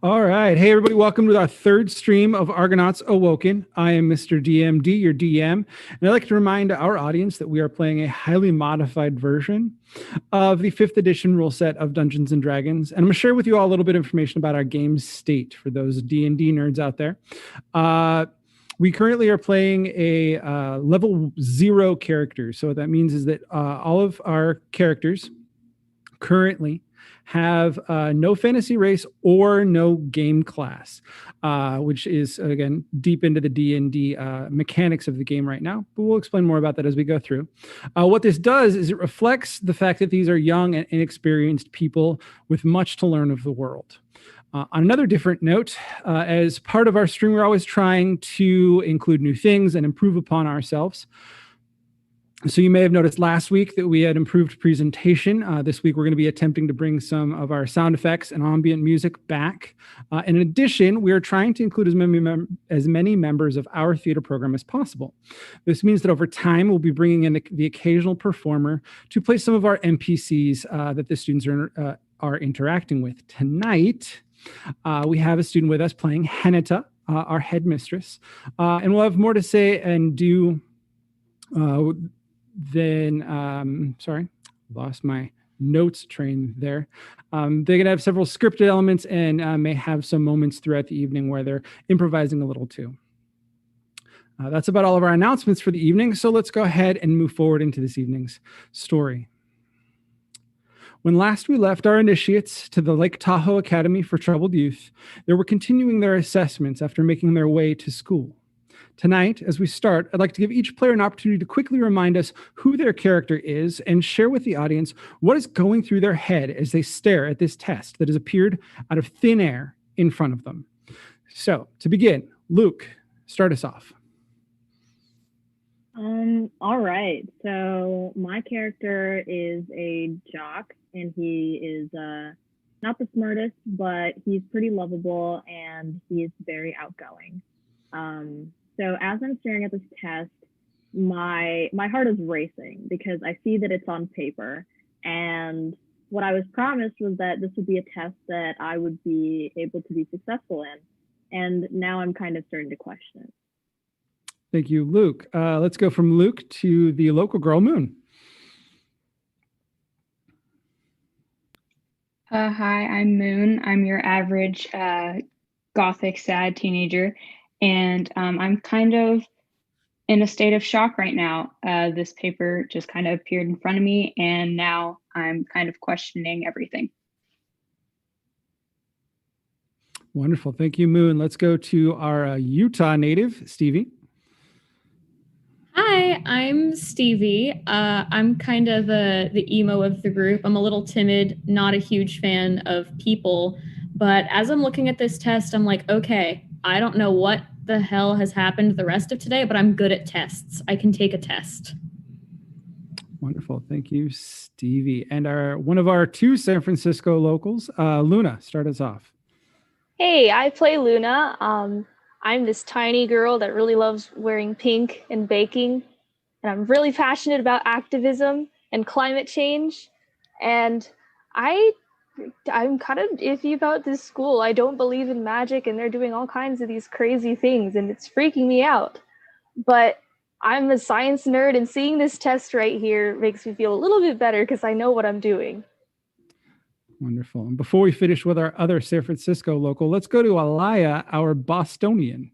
All right. Hey, everybody. Welcome to our third stream of Argonauts Awoken. I am Mr. DMD, your DM. And I'd like to remind our audience that we are playing a highly modified version of the 5th edition rule set of Dungeons & Dragons. And I'm going to share with you all a little bit of information about our game state for those D&D nerds out there. We currently are playing a level 0 character. So what that means is that all of our characters currently have no fantasy race or no game class, which is, again, deep into the D&D mechanics of the game right now. But we'll explain more about that as we go through. What this does is it reflects the fact that these are young and inexperienced people with much to learn of the world. On another different note, as part of our stream, we're always trying to include new things and improve upon ourselves. So you may have noticed last week that we had improved presentation. This week, we're going to be attempting to bring some of our sound effects and ambient music back. In addition, we are trying to include as many members of our theater program as possible. This means that over time, we'll be bringing in the occasional performer to play some of our NPCs that the students are interacting with. Tonight, we have a student with us playing Henita, our headmistress. And we'll have more to say and do sorry, lost my notes train there. They're going to have several scripted elements and may have some moments throughout the evening where they're improvising a little too. That's about all of our announcements for the evening. So let's go ahead and move forward into this evening's story. When last we left our initiates to the Lake Tahoe Academy for Troubled Youth, they were continuing their assessments after making their way to school. Tonight, as we start, I'd like to give each player an opportunity to quickly remind us who their character is and share with the audience what is going through their head as they stare at this test that has appeared out of thin air in front of them. So, to begin, Luke, start us off. All right. So my character is a jock, and he is not the smartest, but he's pretty lovable and he is very outgoing. So as I'm staring at this test, my heart is racing because I see that it's on paper. And what I was promised was that this would be a test that I would be able to be successful in. And now I'm kind of starting to question it. Thank you, Luke. Let's go from Luke to the local girl, Moon. Hi, I'm Moon. I'm your average gothic sad teenager. And I'm kind of in a state of shock right now. This paper just kind of appeared in front of me, and now I'm kind of questioning everything. Wonderful. Thank you, Moon. Let's go to our Utah native, Stevie. Hi, I'm Stevie. I'm kind of the emo of the group. I'm a little timid, not a huge fan of people. But as I'm looking at this test, I'm like, okay, I don't know what the hell has happened the rest of today, but I'm good at tests. I can take a test. Wonderful. Thank you, Stevie. And one of our 2 San Francisco locals, Luna, start us off. Hey, I play Luna. I'm this tiny girl that really loves wearing pink and baking. And I'm really passionate about activism and climate change. And I'm kind of iffy about this school. I don't believe in magic, and they're doing all kinds of these crazy things, and it's freaking me out. But I'm a science nerd, and seeing this test right here makes me feel a little bit better because I know what I'm doing. Wonderful. And before we finish with our other San Francisco local, let's go to Alaya, our Bostonian.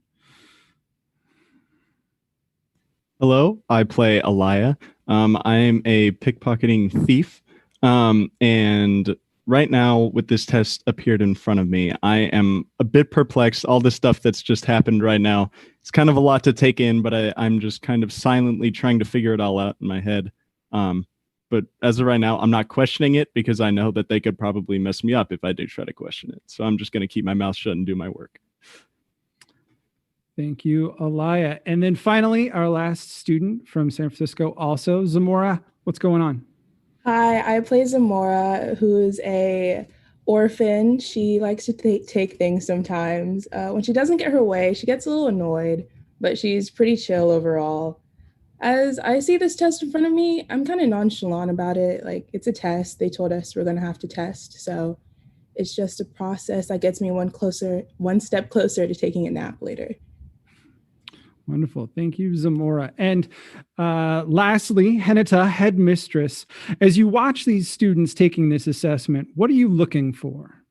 Hello, I play Alaya. I'm a pickpocketing thief, and right now, with this test appeared in front of me, I am a bit perplexed. All the stuff that's just happened right now, it's kind of a lot to take in, but I'm just kind of silently trying to figure it all out in my head. But as of right now, I'm not questioning it because I know that they could probably mess me up if I do try to question it. So I'm just going to keep my mouth shut and do my work. Thank you, Alaya. And then finally, our last student from San Francisco, also Zamora. What's going on? Hi, I play Zamora, who's a orphan. She likes to take things sometimes. When she doesn't get her way, she gets a little annoyed, but she's pretty chill overall. As I see this test in front of me, I'm kind of nonchalant about it. Like, it's a test. They told us we're going to have to test. So It's just a process that gets me one step closer to taking a nap later. Wonderful. Thank you, Zamora. And lastly, Henita, headmistress, as you watch these students taking this assessment, what are you looking for?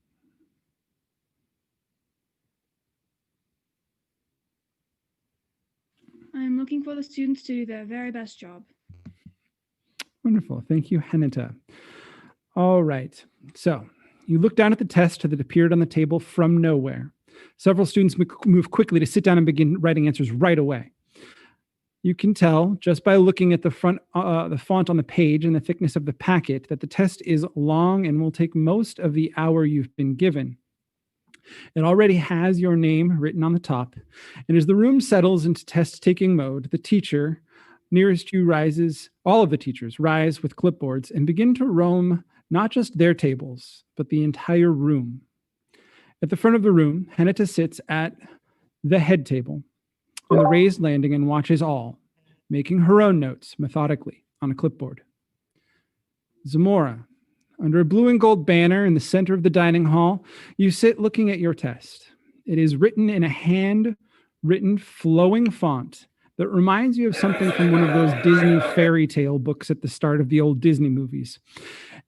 I'm looking for the students to do their very best job. Wonderful. Thank you, Henita. All right. So you look down at the test that appeared on the table from nowhere. Several students move quickly to sit down and begin writing answers right away. You can tell just by looking at the font on the page and the thickness of the packet that the test is long and will take most of the hour you've been given. It already has your name written on the top, and as the room settles into test-taking mode, the teacher nearest you all of the teachers rise with clipboards and begin to roam not just their tables, but the entire room. At the front of the room, Henita sits at the head table on the raised landing and watches all, making her own notes methodically on a clipboard. Zamora, under a blue and gold banner in the center of the dining hall, you sit looking at your test. It is written in a hand-written flowing font that reminds you of something from one of those Disney fairy tale books at the start of the old Disney movies.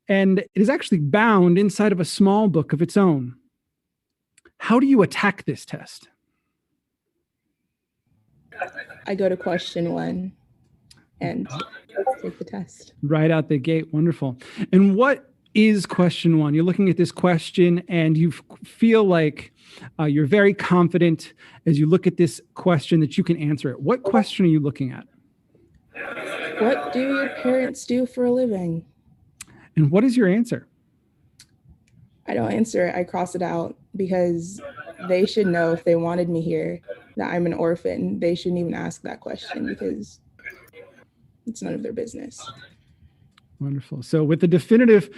And it is actually bound inside of a small book of its own. How do you attack this test? I go to question 1 and take the test. Right out the gate. Wonderful. And what is question 1? You're looking at this question and you feel like you're very confident as you look at this question that you can answer it. What question are you looking at? What do your parents do for a living? And what is your answer? I don't answer it. I cross it out because they should know if they wanted me here that I'm an orphan. They shouldn't even ask that question because it's none of their business. Wonderful. So with the definitive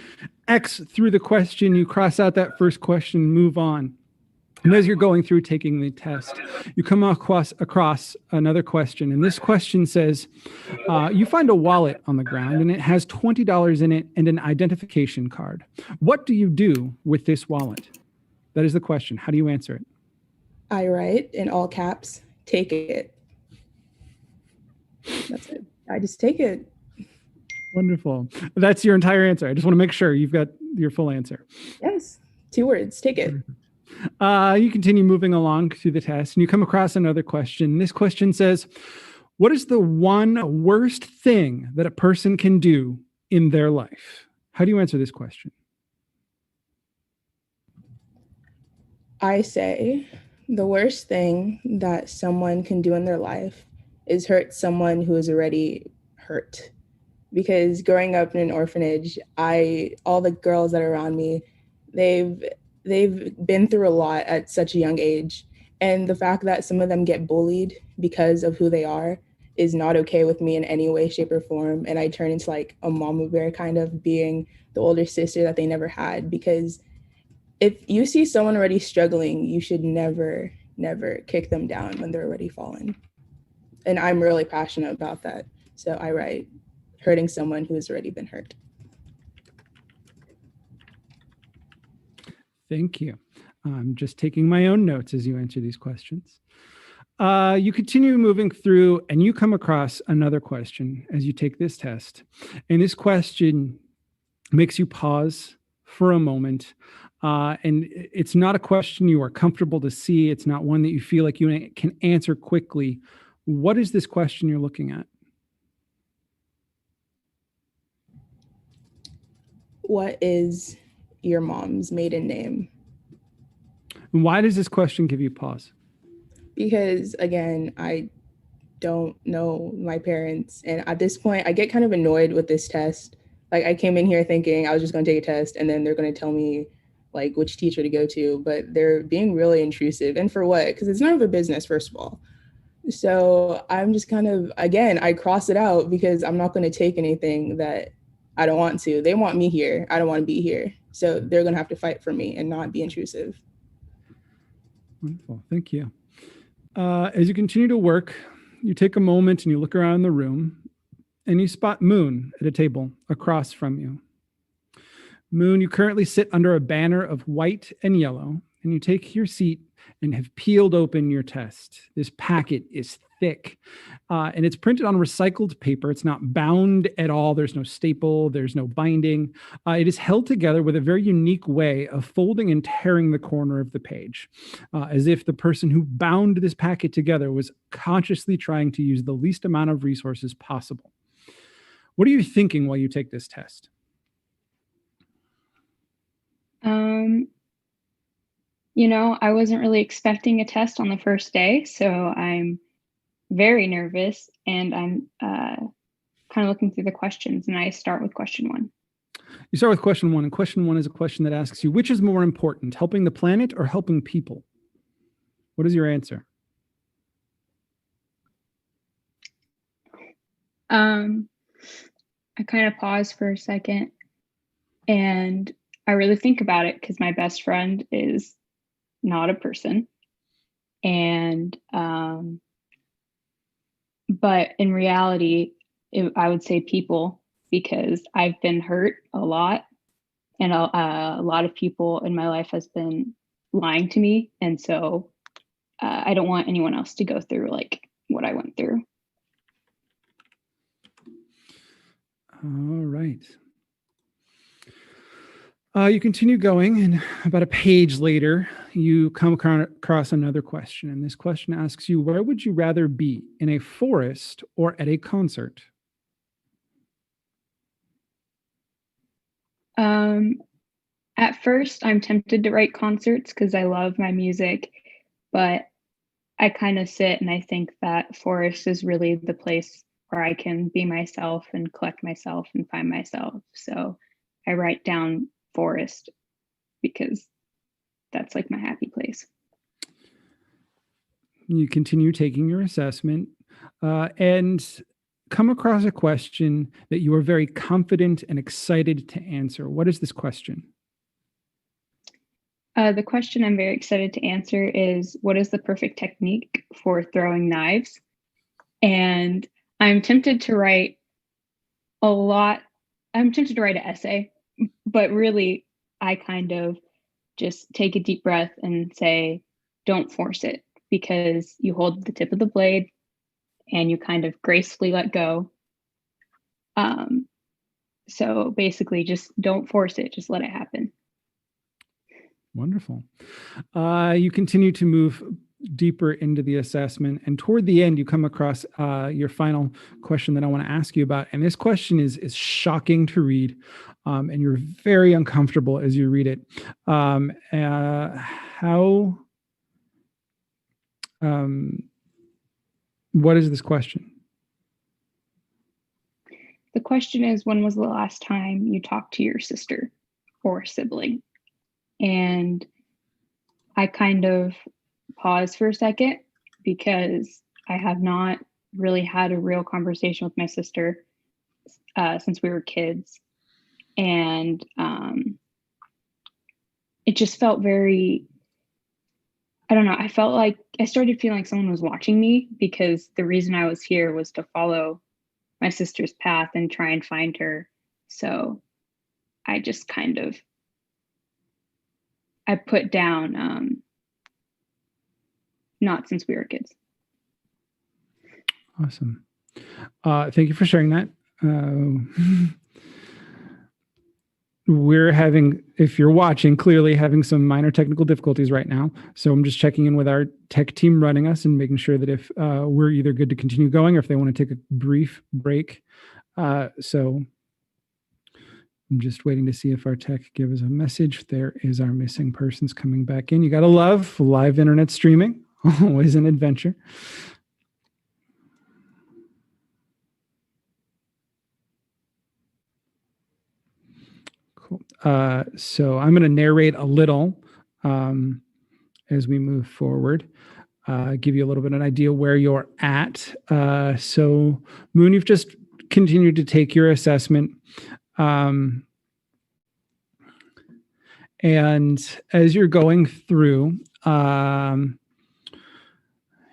X through the question, you cross out that first question, move on. And as you're going through taking the test, you come across another question. And this question says, you find a wallet on the ground and it has $20 in it and an identification card. What do you do with this wallet? That is the question. How do you answer it? I write in all caps, take it. That's it. I just take it. Wonderful. That's your entire answer. I just want to make sure you've got your full answer. Yes. 2 words, take it. You continue moving along through the test and you come across another question. This question says, what is the one worst thing that a person can do in their life? How do you answer this question? I say the worst thing that someone can do in their life is hurt someone who is already hurt. Because growing up in an orphanage, all the girls that are around me, they've been through a lot at such a young age. And the fact that some of them get bullied because of who they are is not okay with me in any way, shape, or form. And I turn into like a mama bear, kind of being the older sister that they never had. Because if you see someone already struggling, you should never, never kick them down when they're already fallen. And I'm really passionate about that. So I write hurting someone who has already been hurt. Thank you. I'm just taking my own notes as you answer these questions. You continue moving through and you come across another question as you take this test. And this question makes you pause for a moment. And it's not a question you are comfortable to see. It's not one that you feel like you can answer quickly. What is this question you're looking at? What is your mom's maiden name? And why does this question give you pause? Because again, I don't know my parents. And at this point, I get kind of annoyed with this test. Like I came in here thinking I was just going to take a test and then they're going to tell me like which teacher to go to, but they're being really intrusive. And for what? Because it's none of their business, first of all. So I'm just kind of, again, I cross it out because I'm not going to take anything that I don't want to. They want me here. I don't want to be here. So they're going to have to fight for me and not be intrusive. Wonderful. Thank you. As you continue to work, you take a moment and you look around the room and you spot Moon at a table across from you. Moon, you currently sit under a banner of white and yellow, and you take your seat and have peeled open your test. This packet is thick, and it's printed on recycled paper. It's not bound at all. There's no staple. There's no binding. It is held together with a very unique way of folding and tearing the corner of the page, as if the person who bound this packet together was consciously trying to use the least amount of resources possible. What are you thinking while you take this test? I wasn't really expecting a test on the first day, so I'm very nervous, and I'm kind of looking through the questions, and I start with question 1. You start with question 1, and question 1 is a question that asks you, which is more important, helping the planet or helping people? What is your answer? I kind of pause for a second, and I really think about it because my best friend is not a person. And, but in reality, I would say people, because I've been hurt a lot, and a lot of people in my life has been lying to me. And so I don't want anyone else to go through like what I went through. All right. You continue going, and about a page later, you come across another question. And this question asks you, where would you rather be, in a forest or at a concert? At first, I'm tempted to write concerts because I love my music, but I kind of sit and I think that forest is really the place where I can be myself and collect myself and find myself. So I write down forest because that's like my happy place. You continue taking your assessment and come across a question that you are very confident and excited to answer. What is this question? The question I'm very excited to answer is, what is the perfect technique for throwing knives? And I'm tempted to write an essay, but really I kind of just take a deep breath and say, don't force it, because you hold the tip of the blade and you kind of gracefully let go. So basically just don't force it, just let it happen. Wonderful. You continue to move deeper into the assessment, and toward the end, you come across your final question that I want to ask you about. And this question is shocking to read, and you're very uncomfortable as you read it. What is this question? The question is, when was the last time you talked to your sister or sibling? And I kind of pause for a second because I have not really had a real conversation with my sister since we were kids. And it just felt very, I don't know, I felt like I started feeling like someone was watching me, because the reason I was here was to follow my sister's path and try and find her. So I just kind of, I put down, not since we were kids. Awesome. Thank you for sharing that. We're having, if you're watching, clearly having some minor technical difficulties right now. So I'm just checking in with our tech team running us and making sure that if we're either good to continue going or if they want to take a brief break. So I'm just waiting to see if our tech gives us a message. There is our missing persons coming back in. You got to love live internet streaming. Always an adventure. Cool. So I'm going to narrate a little as we move forward. Give you a little bit of an idea where you're at. So Moon, you've just continued to take your assessment. And as you're going through,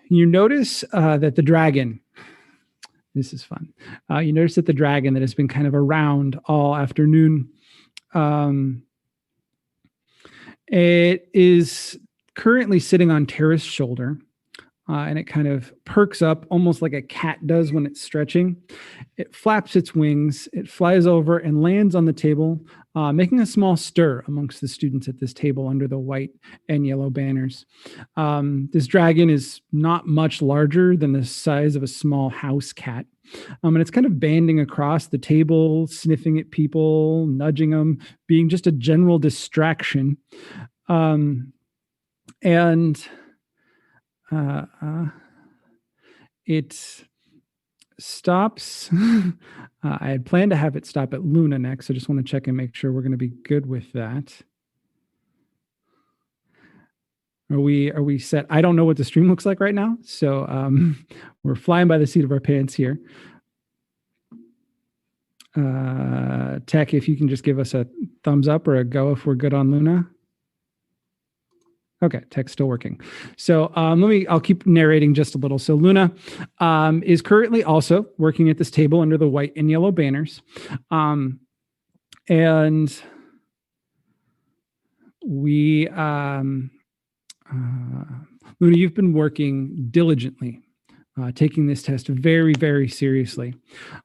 you notice that the dragon, this is fun. You notice that the dragon that has been kind of around all afternoon It is currently sitting on Terra's shoulder, and it kind of perks up almost like a cat does when it's stretching. It flaps its wings, it flies over and lands on the table, making a small stir amongst the students at this table under the white and yellow banners. This dragon is not much larger than the size of a small house cat. And it's kind of banding across the table, sniffing at people, nudging them, being just a general distraction. It stops. I had planned to have it stop at Luna next. I just want to check and make sure we're going to be good with that. Are we set? I don't know what the stream looks like right now, so we're flying by the seat of our pants here. Tech, if you can just give us a thumbs up or a go if we're good on Luna. Okay, tech's still working. So I'll keep narrating just a little. So Luna is currently also working at this table under the white and yellow banners. And we, Luna, you've been working diligently, taking this test very, very seriously.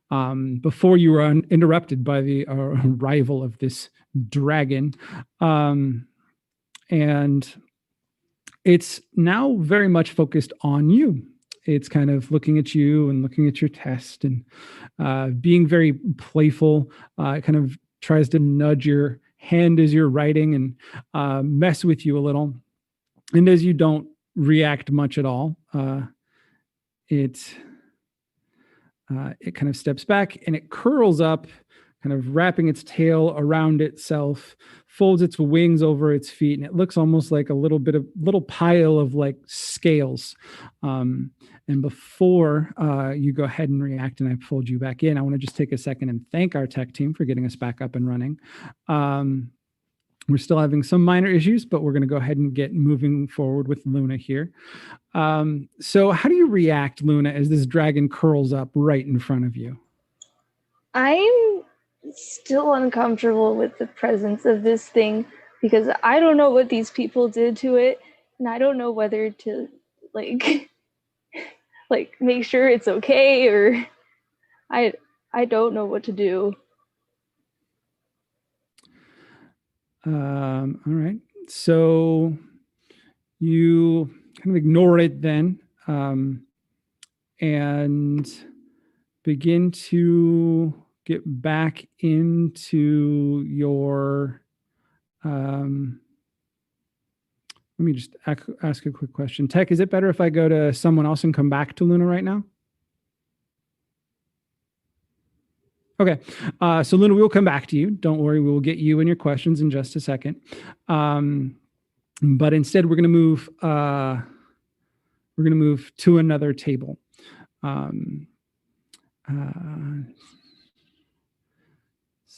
Before you were interrupted by the arrival of this dragon. And it's now very much focused on you. It's kind of looking at you and looking at your test and being very playful. It kind of tries to nudge your hand as you're writing and mess with you a little. And as you don't react much at all, it kind of steps back and it curls up, kind of wrapping its tail around itself, folds its wings over its feet, and it looks almost like a little pile of like scales. And before you go ahead and react and I fold you back in, I want to just take a second and thank our tech team for getting us back up and running. We're still having some minor issues, but we're going to go ahead and get moving forward with Luna here. So how do you react, Luna, as this dragon curls up right in front of you? I'm still uncomfortable with the presence of this thing because I don't know what these people did to it, and I don't know whether to like make sure it's okay, or I don't know what to do. All right. So you kind of ignore it then, and begin to get back into your, let me just ask a quick question. Tech, is it better if I go to someone else and come back to Luna right now? Okay, so Luna, we will come back to you. Don't worry, we will get you and your questions in just a second. But instead, we're going to move to another table.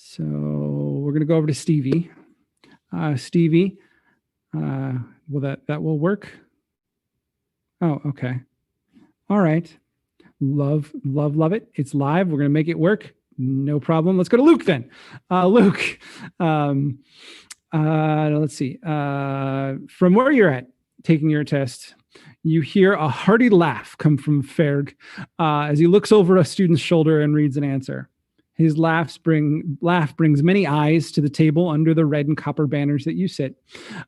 So we're going to go over to Stevie. Stevie, will that will work? Oh, okay. All right. Love it. It's live. We're going to make it work. No problem. Let's go to Luke then. Luke, let's see. From where you're at taking your test, you hear a hearty laugh come from Ferg as he looks over a student's shoulder and reads an answer. His laugh brings many eyes to the table under the red and copper banners that you sit.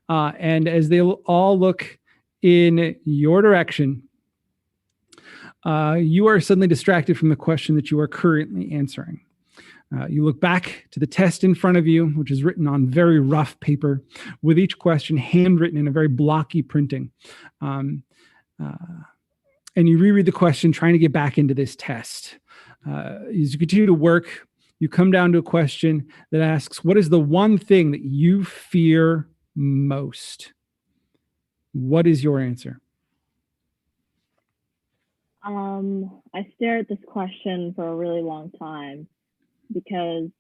And as they all look in your direction, you are suddenly distracted from the question that you are currently answering. You look back to the test in front of you, which is written on very rough paper, with each question handwritten in a very blocky printing. And you reread the question, trying to get back into this test. As you continue to work, you come down to a question that asks, what is the one thing that you fear most? What is your answer? I stare at this question for a really long time because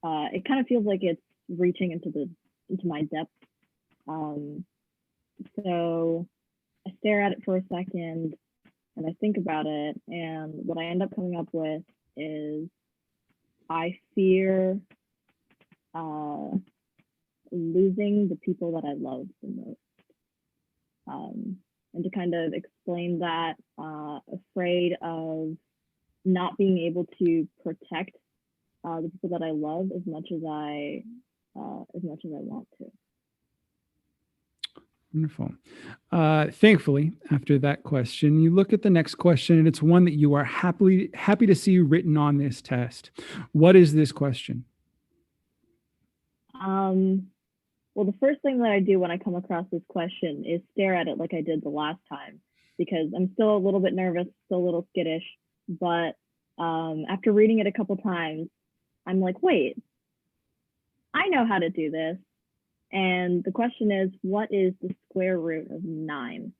it kind of feels like it's reaching into my depth. So I stare at it for a second and I think about it, and what I end up coming up with is I fear losing the people that I love the most. And to kind of explain that, afraid of not being able to protect the people that I love as much as I want to. Wonderful. Thankfully, after that question, you look at the next question, and it's one that you are happy to see written on this test. What is this question? Well, the first thing that I do when I come across this question is stare at it like I did the last time, because I'm still a little bit nervous, still a little skittish. But after reading it a couple times, I'm like, wait, I know how to do this. And the question is, what is the square root of 9?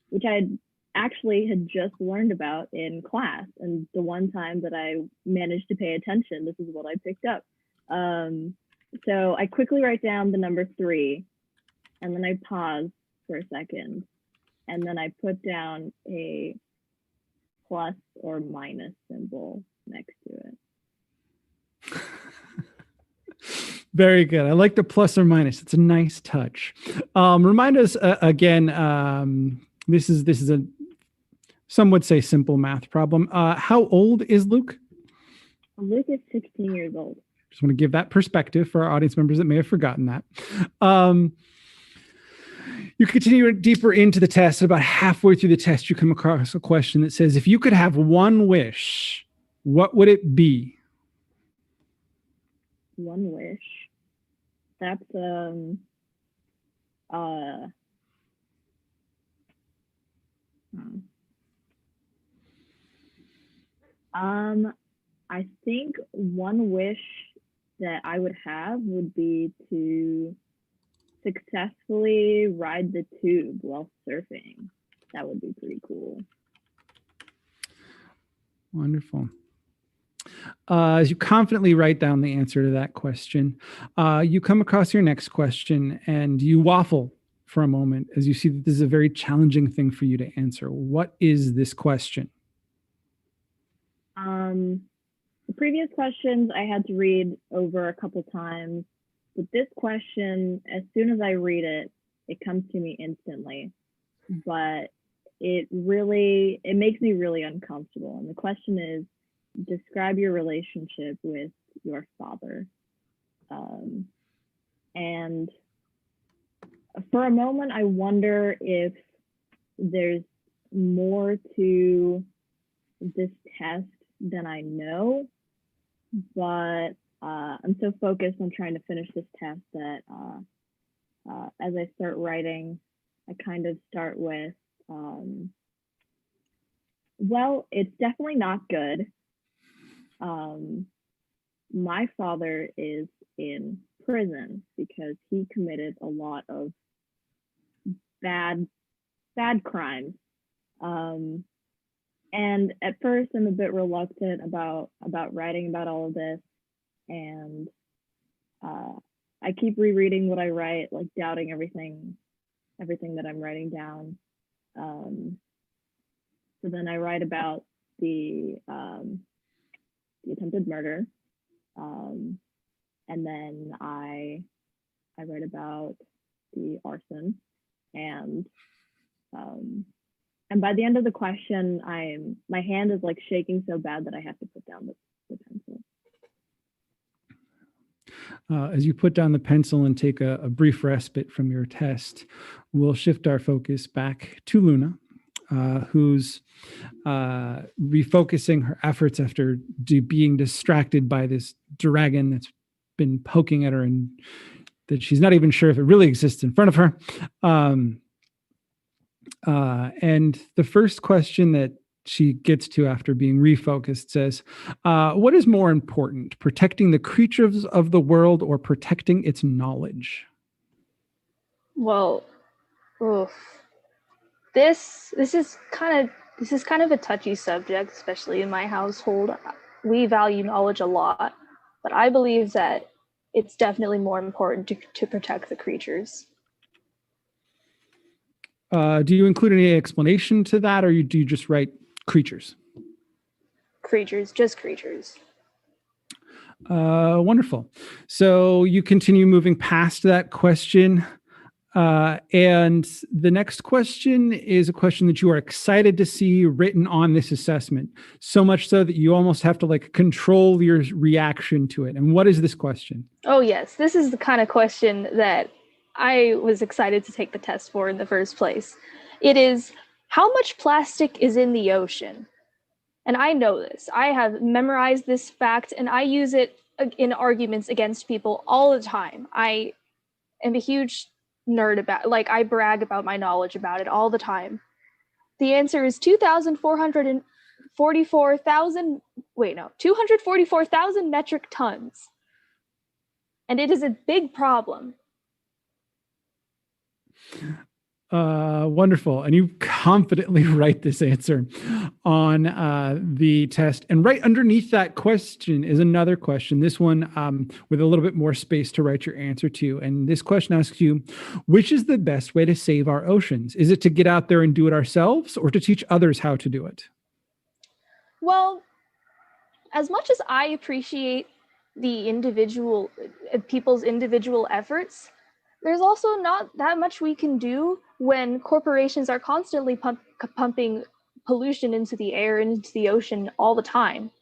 Which I actually had just learned about in class. And the one time that I managed to pay attention, this is what I picked up. So I quickly write down the number 3, and then I pause for a second, and then I put down a plus or minus symbol next to it. Very good. I like the plus or minus. It's a nice touch. Remind us again. This is a, some would say, simple math problem. How old is Luke? Luke is 16 years old. Just want to give that perspective for our audience members that may have forgotten that. You continue deeper into the test. About halfway through the test, you come across a question that says, if you could have one wish, what would it be? One wish. That's I think one wish that I would have would be to successfully ride the tube while surfing. That would be pretty cool. Wonderful. As you confidently write down the answer to that question, you come across your next question and you waffle for a moment as you see that this is a very challenging thing for you to answer. What is this question? The previous questions I had to read over a couple times, but this question, as soon as I read it, it comes to me instantly. But it makes me really uncomfortable. And the question is, describe your relationship with your father. And for a moment, I wonder if there's more to this test than I know, but I'm so focused on trying to finish this test that as I start writing, I kind of start with, well, it's definitely not good. My father is in prison because he committed a lot of bad crimes. And at first I'm a bit reluctant about writing about all of this, and I keep rereading what I write, like doubting everything that I'm writing down. So then I write about the attempted murder, and then I write about the arson, and by the end of the question, my hand is like shaking so bad that I have to put down the pencil. As you put down the pencil and take a brief respite from your test, we'll shift our focus back to Luna, who's refocusing her efforts after being distracted by this dragon that's been poking at her and that she's not even sure if it really exists in front of her. And the first question that she gets to after being refocused says, what is more important, protecting the creatures of the world or protecting its knowledge? Well, oof. This is kind of a touchy subject, especially in my household. We value knowledge a lot, but I believe that it's definitely more important to protect the creatures. Do you include any explanation to that, or do you just write creatures? Creatures, just creatures. Wonderful. So you continue moving past that question. And the next question is a question that you are excited to see written on this assessment, so much so that you almost have to like control your reaction to it. And what is this question? Oh, yes. This is the kind of question that I was excited to take the test for in the first place. It is, how much plastic is in the ocean? And I know this. I have memorized this fact, and I use it in arguments against people all the time. I am a huge nerd about, like, I brag about my knowledge about it all the time. The answer is 244,000 metric tons. And it is a big problem. Wonderful. And you confidently write this answer on the test. And right underneath that question is another question, this one with a little bit more space to write your answer to. And this question asks you, which is the best way to save our oceans? Is it to get out there and do it ourselves, or to teach others how to do it? Well, as much as I appreciate the individual people's individual efforts, there's also not that much we can do when corporations are constantly pumping pollution into the air and into the ocean all the time.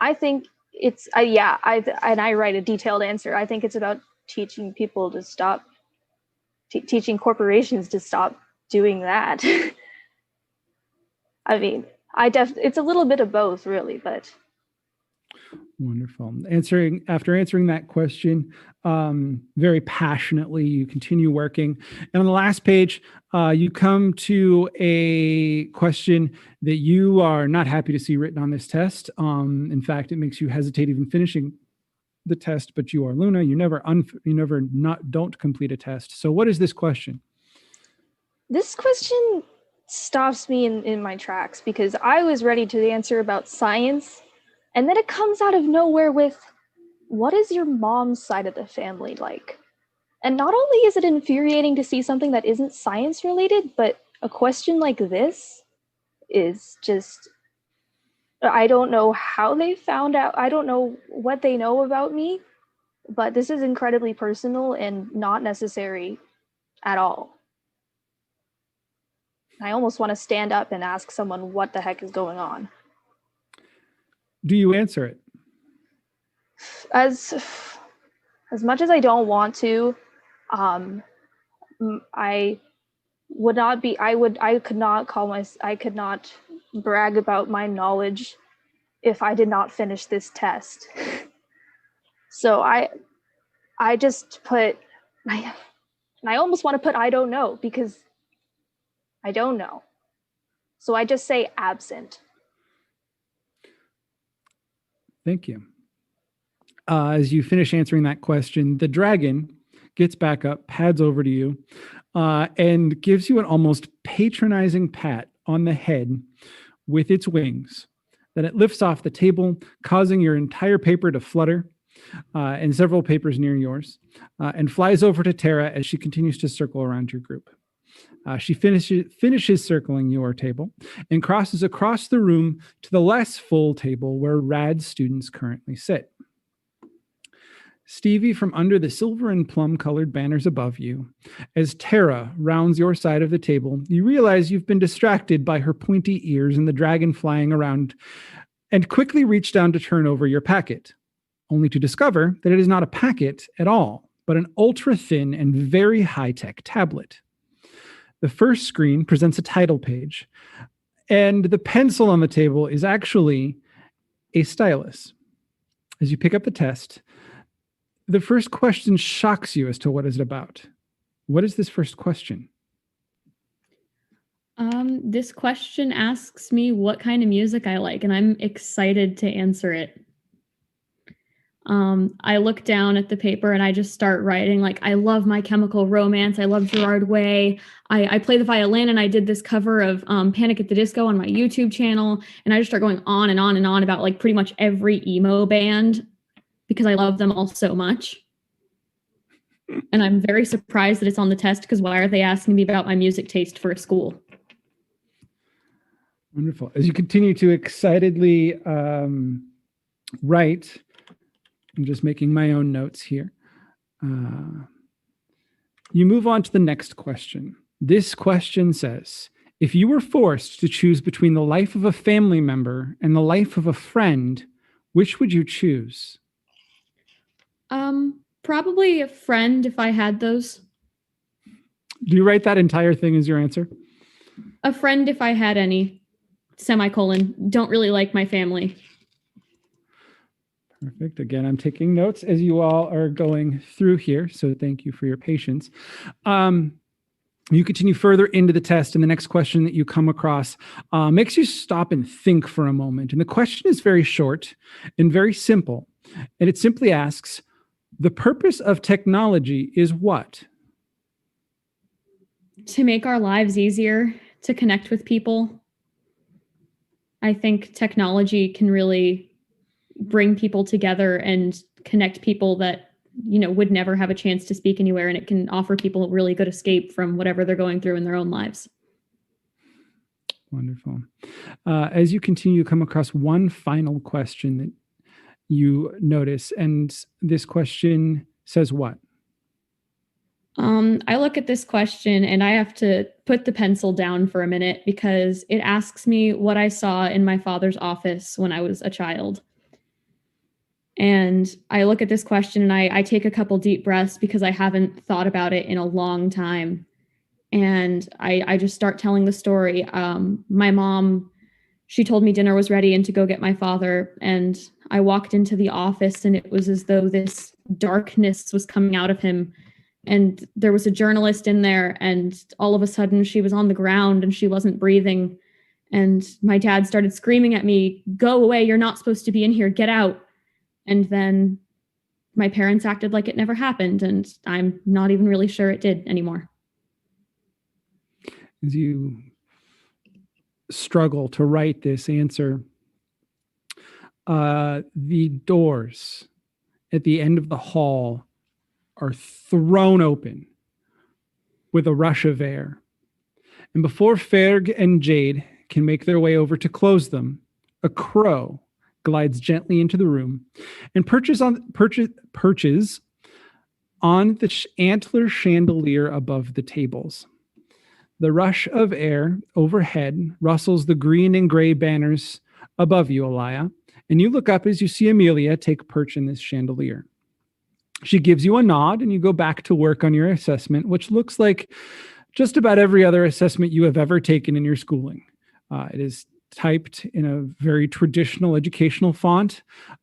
I think it's, I write a detailed answer. I think it's about teaching people to stop, teaching corporations to stop doing that. I mean, it's a little bit of both, really, but. Wonderful. After answering that question very passionately, you continue working. And on the last page, you come to a question that you are not happy to see written on this test. In fact, it makes you hesitate even finishing the test, but you are Luna. You never don't complete a test. So what is this question? This question stops me in my tracks, because I was ready to answer about science. And then it comes out of nowhere with, what is your mom's side of the family like? And not only is it infuriating to see something that isn't science related, but a question like this is just, I don't know how they found out. I don't know what they know about me, but this is incredibly personal and not necessary at all. I almost want to stand up and ask someone what the heck is going on. Do you answer it? As much as I don't want to, I could not brag about my knowledge if I did not finish this test. So I just put, and I almost want to put I don't know, because I don't know. So I just say absent. Thank you. As you finish answering that question, the dragon gets back up, pads over to you, and gives you an almost patronizing pat on the head with its wings. Then it lifts off the table, causing your entire paper to flutter, and several papers near yours, and flies over to Tara as she continues to circle around your group. She finishes circling your table and crosses across the room to the less full table where RAD students currently sit. Stevie, from under the silver and plum-colored banners above you, as Tara rounds your side of the table, you realize you've been distracted by her pointy ears and the dragon flying around, and quickly reach down to turn over your packet, only to discover that it is not a packet at all, but an ultra-thin and very high-tech tablet. The first screen presents a title page, and the pencil on the table is actually a stylus. As you pick up the test, the first question shocks you as to what is it about. What is this first question? This question asks me what kind of music I like, and I'm excited to answer it. I look down at the paper and I just start writing, like, I love My Chemical Romance. I love Gerard Way. I play the violin, and I did this cover of Panic at the Disco on my YouTube channel. And I just start going on and on and on about like pretty much every emo band, because I love them all so much. And I'm very surprised that it's on the test, because why are they asking me about my music taste for a school? Wonderful. As you continue to excitedly write, I'm just making my own notes here. You move on to the next question. This question says, if you were forced to choose between the life of a family member and the life of a friend, which would you choose? Probably a friend if I had those. Do you write that entire thing as your answer? A friend if I had any, semicolon. Don't really like my family. Perfect. Again, I'm taking notes as you all are going through here, so thank you for your patience. You continue further into the test, and the next question that you come across makes you stop and think for a moment. And the question is very short and very simple. And it simply asks, the purpose of technology is what? To make our lives easier, to connect with people. I think technology can really bring people together and connect people that would never have a chance to speak anywhere, and it can offer people a really good escape from whatever they're going through in their own lives. Wonderful. As you continue, you come across one final question that you notice, and this question says what? I look at this question and I have to put the pencil down for a minute because it asks me what I saw in my father's office when I was a child. And I look at this question and I take a couple deep breaths because I haven't thought about it in a long time. And I just start telling the story. My mom, she told me dinner was ready and to go get my father. And I walked into the office and it was as though this darkness was coming out of him. And there was a journalist in there, and all of a sudden she was on the ground and she wasn't breathing. And my dad started screaming at me, "Go away, you're not supposed to be in here, get out." And then my parents acted like it never happened, and I'm not even really sure it did anymore. As you struggle to write this answer, the doors at the end of the hall are thrown open with a rush of air. And before Ferg and Jade can make their way over to close them, a crow glides gently into the room and perches on the antler chandelier above the tables. The rush of air overhead rustles the green and gray banners above you, Alaya, and you look up as you see Amelia take perch in this chandelier. She gives you a nod and you go back to work on your assessment, which looks like just about every other assessment you have ever taken in your schooling. It is typed in a very traditional educational font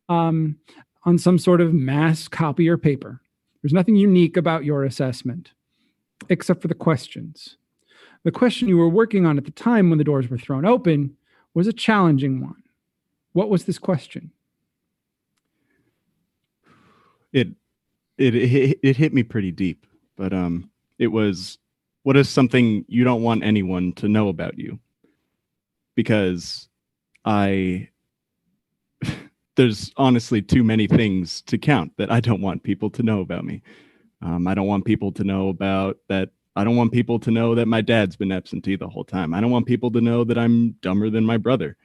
on some sort of mass copier paper. There's nothing unique about your assessment, except for the questions. The question you were working on at the time when the doors were thrown open was a challenging one. What was this question? It hit me pretty deep, but it was, what is something you don't want anyone to know about you? Because there's honestly too many things to count that I don't want people to know about me. I don't want people to know about that. I don't want people to know that my dad's been absentee the whole time. I don't want people to know that I'm dumber than my brother.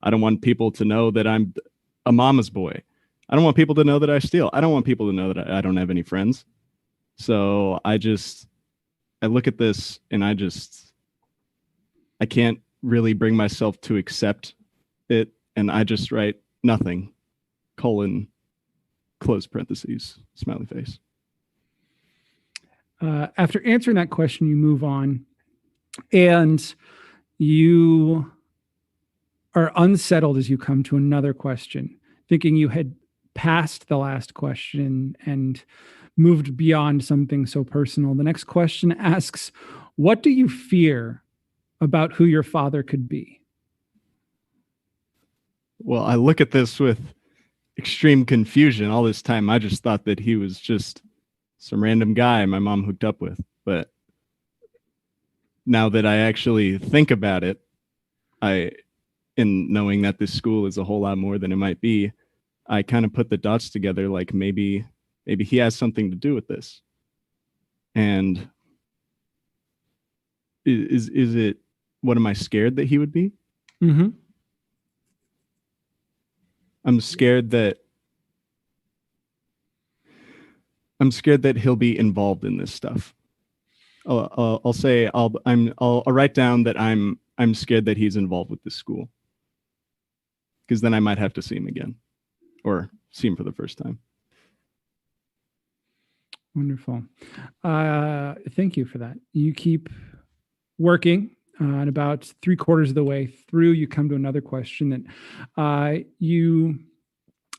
I don't want people to know that I'm a mama's boy. I don't want people to know that I steal. I don't want people to know that I don't have any friends. So I look at this and I can't really bring myself to accept it. And I just write nothing, colon, close parentheses, smiley face. After answering that question, you move on and you are unsettled as you come to another question, thinking you had passed the last question and moved beyond something so personal. The next question asks, what do you fear about who your father could be? Well, I look at this with extreme confusion. All this time, I just thought that he was just some random guy my mom hooked up with. But now that I actually think about it, in knowing that this school is a whole lot more than it might be, I kind of put the dots together, like maybe he has something to do with this. And is it, what am I scared that he would be? Mm-hmm. I'm scared that I'm scared that he'll be involved in this stuff. I'll say I'll write down that I'm scared that he's involved with this school, because then I might have to see him again, or see him for the first time. Wonderful. Thank you for that. You keep working, and about 3/4 of the way through, you come to another question that you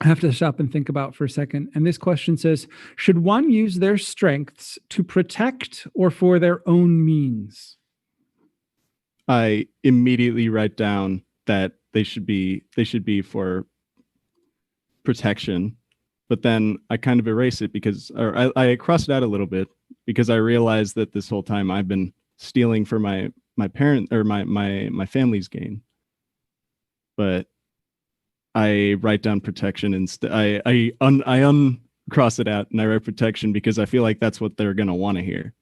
have to stop and think about for a second. And this question says, should one use their strengths to protect or for their own means? I immediately write down that they should be for protection, but then I kind of erase it because, or I cross it out a little bit, because I realized that this whole time I've been stealing for my parent or my family's gain. But I write down protection instead. I uncross it out and I write protection because I feel like that's what they're gonna want to hear.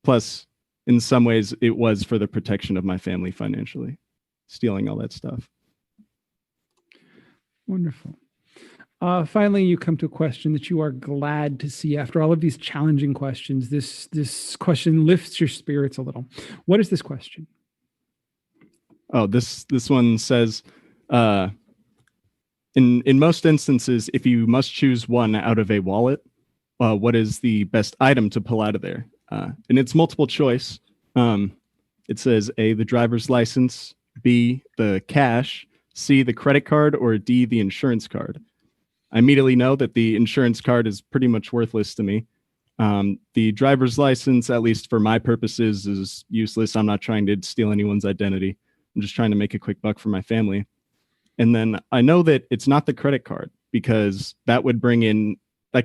Plus, in some ways, it was for the protection of my family financially, stealing all that stuff. Wonderful. Finally, you come to a question that you are glad to see after all of these challenging questions. This question lifts your spirits a little. What is this question? Oh, this one says, in most instances, if you must choose one out of a wallet, what is the best item to pull out of there? And it's multiple choice. It says A, the driver's license, B, the cash, C, the credit card, or D, the insurance card. I immediately know that the insurance card is pretty much worthless to me. The driver's license, at least for my purposes, is useless. I'm not trying to steal anyone's identity. I'm just trying to make a quick buck for my family. And then I know that it's not the credit card, because that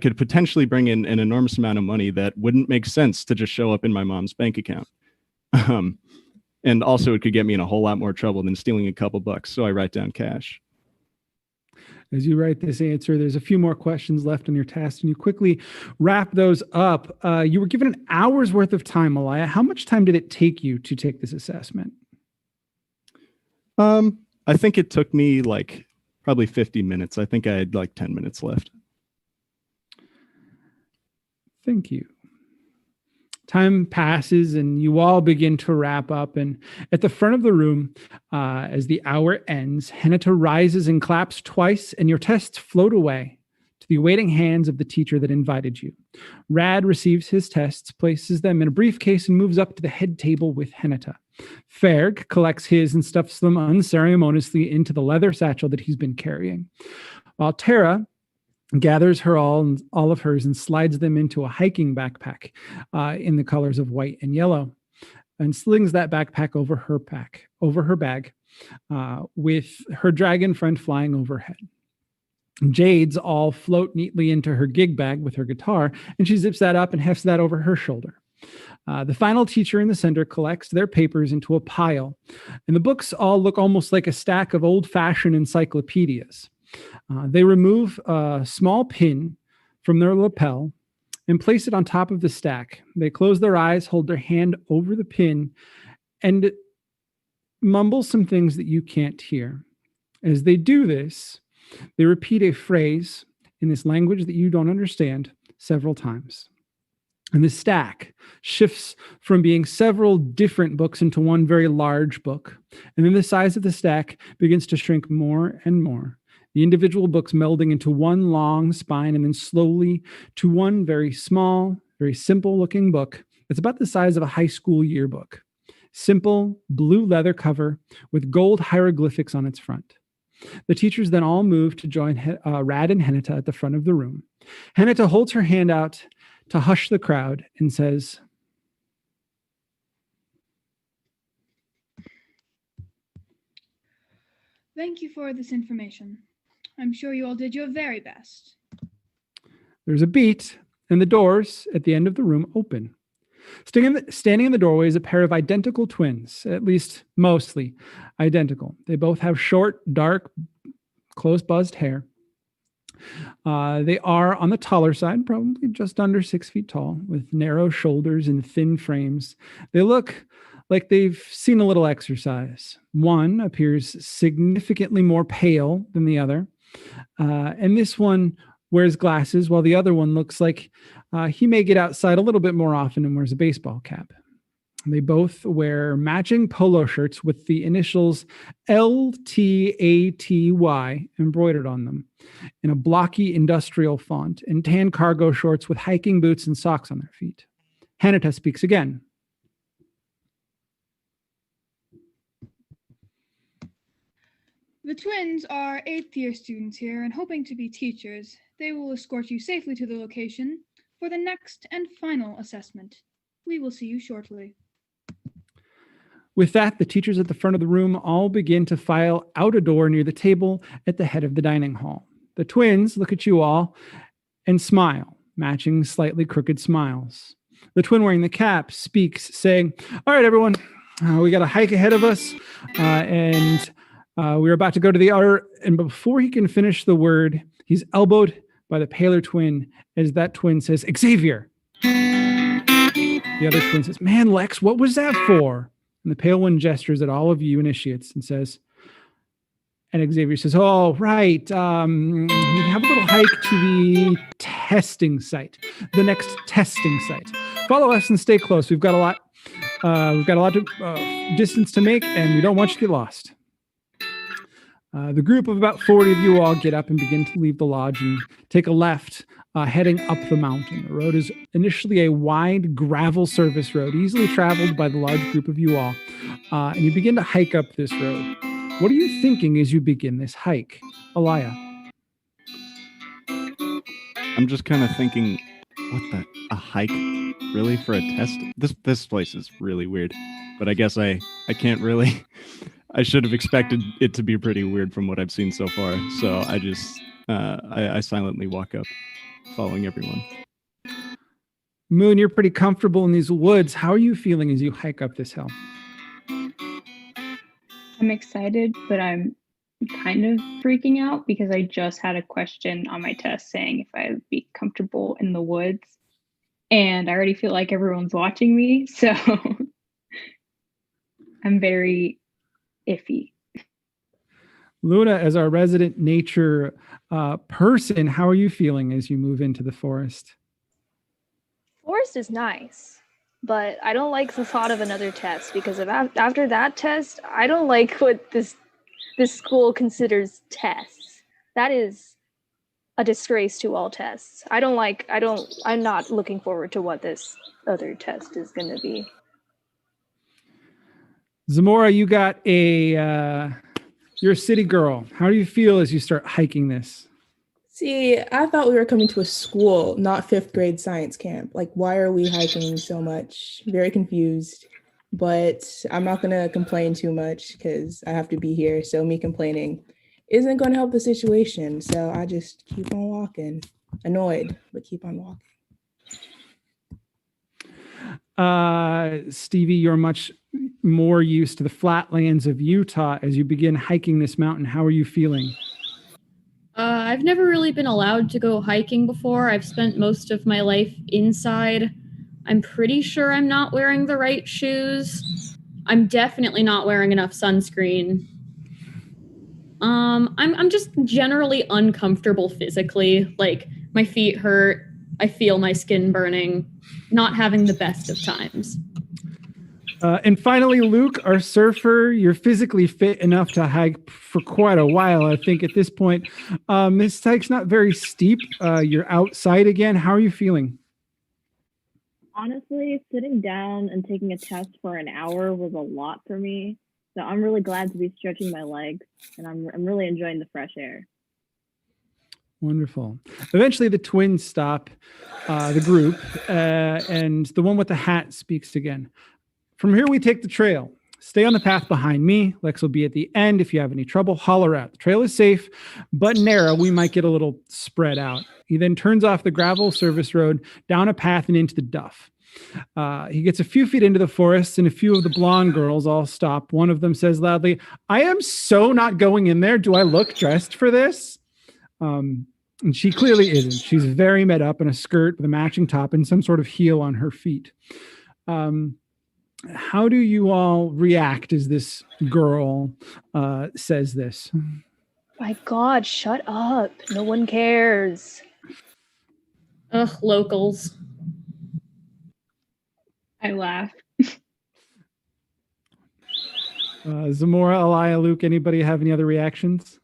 could potentially bring in an enormous amount of money that wouldn't make sense to just show up in my mom's bank account. And also it could get me in a whole lot more trouble than stealing a couple bucks. So I write down cash. As you write this answer, there's a few more questions left on your task, and you quickly wrap those up. You were given an hour's worth of time, Aliyah. How much time did it take you to take this assessment? I think it took me like probably 50 minutes. I think I had like 10 minutes left. Thank you. Time passes and you all begin to wrap up. And at the front of the room, as the hour ends, Henata rises and claps twice, and your tests float away to the waiting hands of the teacher that invited you. Rad receives his tests, places them in a briefcase, and moves up to the head table with Henata. Ferg collects his and stuffs them unceremoniously into the leather satchel that he's been carrying, while Tara gathers all of hers and slides them into a hiking backpack in the colors of white and yellow, and slings that backpack over her bag, with her dragon friend flying overhead. Jade's all float neatly into her gig bag with her guitar, and she zips that up and hefts that over her shoulder. The final teacher in the center collects their papers into a pile, and the books all look almost like a stack of old-fashioned encyclopedias. They remove a small pin from their lapel and place it on top of the stack. They close their eyes, hold their hand over the pin, and mumble some things that you can't hear. As they do this, they repeat a phrase in this language that you don't understand several times. And the stack shifts from being several different books into one very large book. And then the size of the stack begins to shrink more and more, the individual books melding into one long spine, and then slowly to one very small, very simple looking book that's about the size of a high school yearbook. Simple blue leather cover with gold hieroglyphics on its front. The teachers then all move to join Rad and Henata at the front of the room. Henata holds her hand out to hush the crowd and says, Thank you for this information. I'm sure you all did your very best. There's a beat, and the doors at the end of the room open. Standing in the doorway is a pair of identical twins, at least mostly identical. They both have short, dark, close-buzzed hair. They are on the taller side, probably just under 6 feet tall, with narrow shoulders and thin frames. They look like they've seen a little exercise. One appears significantly more pale than the other, and this one wears glasses, while the other one looks like he may get outside a little bit more often and wears a baseball cap. They both wear matching polo shirts with the initials LTATY embroidered on them in a blocky industrial font, and tan cargo shorts with hiking boots and socks on their feet. Hanata speaks again. The twins are 8th year students here and hoping to be teachers. They will escort you safely to the location for the next and final assessment. We will see you shortly. With that, the teachers at the front of the room all begin to file out a door near the table at the head of the dining hall. The twins look at you all and smile, matching slightly crooked smiles. The twin wearing the cap speaks, saying, "All right, everyone, we got a hike ahead of us, and we're about to go to the outer." And before he can finish the word, he's elbowed by the paler twin as that twin says, "Xavier." The other twin says, "Man, Lex, what was that for?" And the pale one gestures at all of you initiates and says, and Xavier says, "Oh, right. We have a little hike to the testing site, the next testing site. Follow us and stay close. We've got a lot of distance to make, and we don't want you to get lost." The group of about 40 of you all get up and begin to leave the lodge and take a left, heading up the mountain. The road is initially a wide gravel surface road, easily traveled by the large group of you all. And you begin to hike up this road. What are you thinking as you begin this hike, Alaya? I'm just kind of thinking, a hike? Really, for a test? This place is really weird. But I guess I can't really... I should have expected it to be pretty weird from what I've seen so far. So I just... I silently walk up, following everyone. Moon, you're pretty comfortable in these woods. How are you feeling as you hike up this hill? I'm excited, but I'm kind of freaking out because I just had a question on my test saying if I would be comfortable in the woods. And I already feel like everyone's watching me. So I'm very iffy. Luna, as our resident nature person, how are you feeling as you move into the forest? Forest is nice, but I don't like the thought of another test because after that test, I don't like what this school considers tests. That is a disgrace to all tests. I'm not looking forward to what this other test is going to be. Zamora, you got you're a city girl. How do you feel as you start hiking this? See, I thought we were coming to a school, not 5th grade science camp. Like, why are we hiking so much? Very confused. But I'm not going to complain too much because I have to be here. So me complaining isn't going to help the situation. So I just keep on walking. Annoyed, but keep on walking. Stevie, you're much more used to the flatlands of Utah as you begin hiking this mountain. How are you feeling? I've never really been allowed to go hiking before. I've spent most of my life inside. I'm pretty sure I'm not wearing the right shoes. I'm definitely not wearing enough sunscreen. I'm just generally uncomfortable physically. Like, my feet hurt. I feel my skin burning. Not having the best of times. And finally, Luke, our surfer, you're physically fit enough to hike for quite a while, I think, at this point. This hike's not very steep. You're outside again. How are you feeling? Honestly, sitting down and taking a test for an hour was a lot for me. So I'm really glad to be stretching my legs, and I'm really enjoying the fresh air. Wonderful. Eventually, the twins stop the group, and the one with the hat speaks again. "From here, we take the trail. Stay on the path behind me. Lex will be at the end. If you have any trouble, holler out. The trail is safe, but narrow. We might get a little spread out." He then turns off the gravel service road, down a path and into the duff. He gets a few feet into the forest, and a few of the blonde girls all stop. One of them says loudly, "I am so not going in there. Do I look dressed for this?" And she clearly isn't. She's very met up in a skirt with a matching top and some sort of heel on her feet. How do you all react as this girl says this? My God, shut up. No one cares. Ugh, locals. I laugh. Zamora, Alaya, Luke, anybody have any other reactions?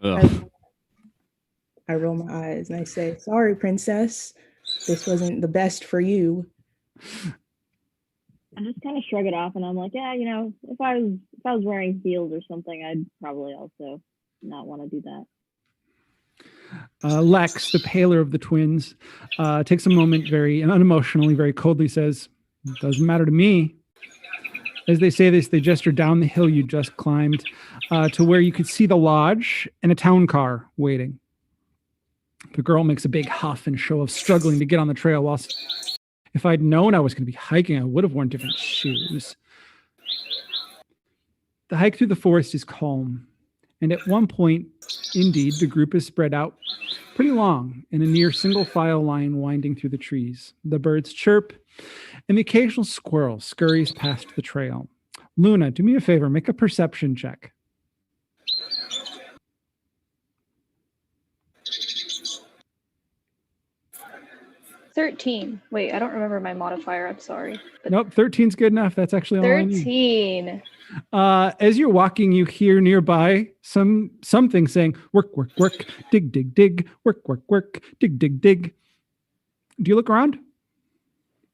Ugh. I roll my eyes and I say, "Sorry, princess. This wasn't the best for you." I just kind of shrug it off, and I'm like, yeah, if I was wearing heels or something, I'd probably also not want to do that. Lex, the paler of the twins, takes a moment very unemotionally, very coldly says, "Doesn't matter to me." As they say this, they gesture down the hill you just climbed to where you could see the lodge and a town car waiting. The girl makes a big huff and show of struggling to get on the trail, whilst if I'd known I was going to be hiking, I would have worn different shoes. The hike through the forest is calm, and at one point, indeed, the group is spread out pretty long in a near single file line winding through the trees. The birds chirp, and the occasional squirrel scurries past the trail. Luna, do me a favor, make a perception check. $13. Wait, I don't remember my modifier. I'm sorry. But Nope, 13's good enough. That's actually all I need. 13. As you're walking, you hear nearby something saying, "Work, work, work, dig, dig, dig, work, work, work, dig, dig, dig." Do you look around?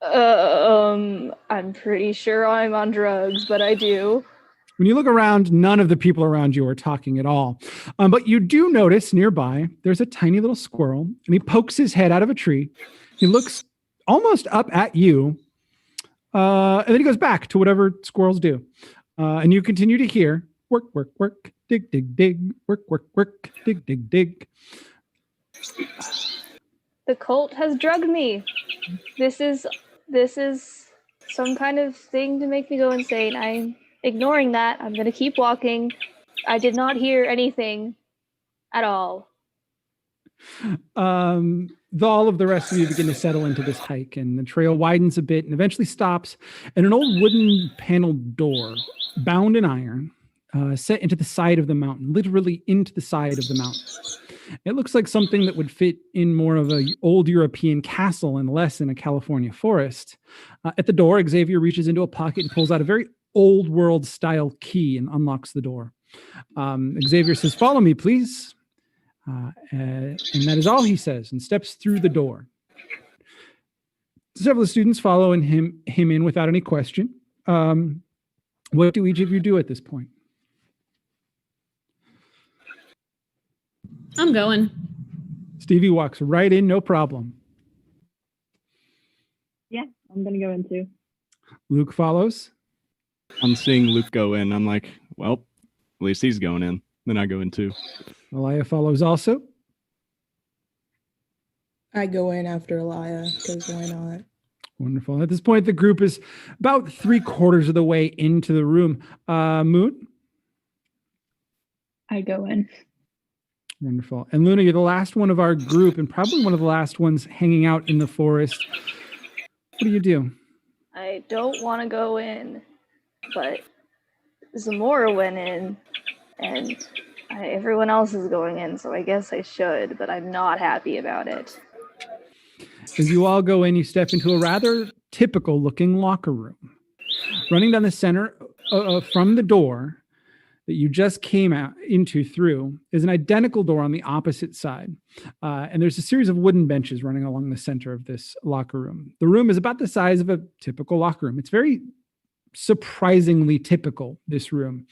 I'm pretty sure I'm on drugs, but I do. When you look around, none of the people around you are talking at all. But you do notice nearby, there's a tiny little squirrel, and he pokes his head out of a tree. He looks almost up at you, and then he goes back to whatever squirrels do. And you continue to hear, "Work, work, work, dig, dig, dig, work, work, work, dig, dig, dig." The cult has drugged me. This is some kind of thing to make me go insane. I'm ignoring that. I'm going to keep walking. I did not hear anything at all. All of the rest of you begin to settle into this hike, and the trail widens a bit and eventually stops, and an old wooden paneled door, bound in iron, set into the side of the mountain, literally into the side of the mountain. It looks like something that would fit in more of an old European castle and less in a California forest. At the door, Xavier reaches into a pocket and pulls out a very old world style key and unlocks the door. Xavier says, "Follow me, please." And that is all he says, and steps through the door. Several students follow him in without any question. What do each of you do at this point? I'm going. Stevie walks right in, no problem. Yeah, I'm gonna go in too. Luke follows. I'm seeing Luke go in. I'm like, well, at least he's going in. Then I go in too. Alaya follows also. I go in after Alaya, because why not? Wonderful. At this point, the group is about 3/4 of the way into the room. Moon? I go in. Wonderful. And Luna, you're the last one of our group and probably one of the last ones hanging out in the forest. What do? I don't want to go in, but Zamora went in, and everyone else is going in, so I guess I should, but I'm not happy about it. As you all go in, you step into a rather typical looking locker room. Running down the center from the door that you just came out into through is an identical door on the opposite side. And there's a series of wooden benches running along the center of this locker room. The room is about the size of a typical locker room. It's very surprisingly typical, this room.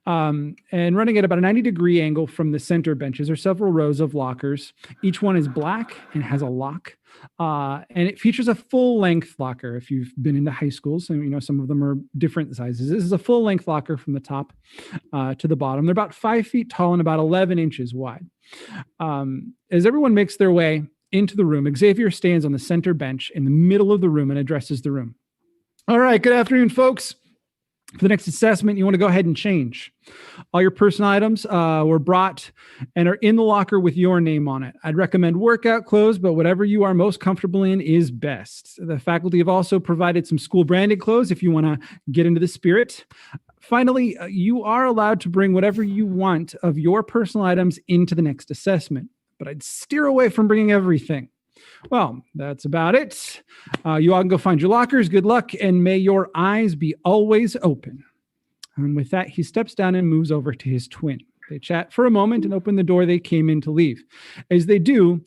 And running at about a 90-degree angle from the center benches are several rows of lockers. Each one is black and has a lock. And it features a full-length locker. If you've been into high school, so you know some of them are different sizes. This is a full-length locker from the top to the bottom. They're about 5 feet tall and about 11 inches wide. As everyone makes their way into the room, Xavier stands on the center bench in the middle of the room and addresses the room. All right, good afternoon, folks. For the next assessment, you want to go ahead and change. All your personal items were brought and are in the locker with your name on it. I'd recommend workout clothes, but whatever you are most comfortable in is best. The faculty have also provided some school branded clothes if you want to get into the spirit. Finally, you are allowed to bring whatever you want of your personal items into the next assessment. but I'd steer away from bringing everything. Well, that's about it. You all can go find your lockers. Good luck, and may your eyes be always open. And with that, he steps down and moves over to his twin. They chat for a moment and open the door they came in to leave. As they do,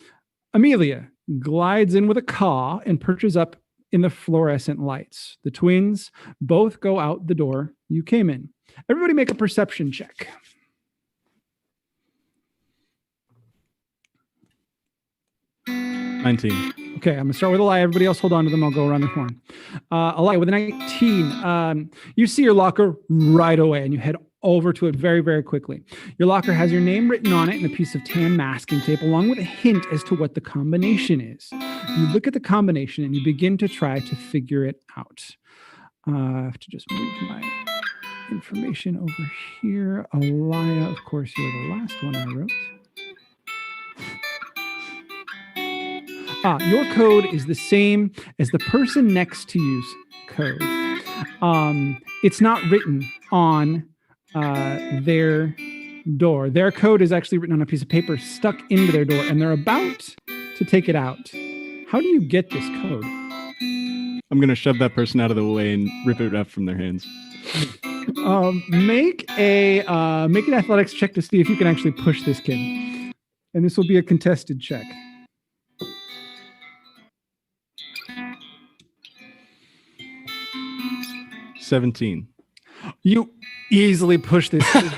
Amelia glides in with a caw and perches up in the fluorescent lights. The twins both go out the door you came in. Everybody make a perception check. Okay, I'm gonna start with Elia. Everybody else hold on to them. I'll go around the horn. Elia, with a 19, you see your locker right away and you head over to it very, very quickly. Your locker has your name written on it and a piece of tan masking tape along with a hint as to what the combination is. You look at the combination and you begin to try to figure it out. I have to just move my information over here. Elia, of course, you're the last one I wrote. Your code is the same as the person next to you's code. It's not written on their door. Their code is actually written on a piece of paper stuck into their door, and they're about to take it out. How do you get this code? I'm going to shove that person out of the way and rip it up from their hands. Make an athletics check to see if you can actually push this kid. And this will be a contested check. 17. You easily push this kid.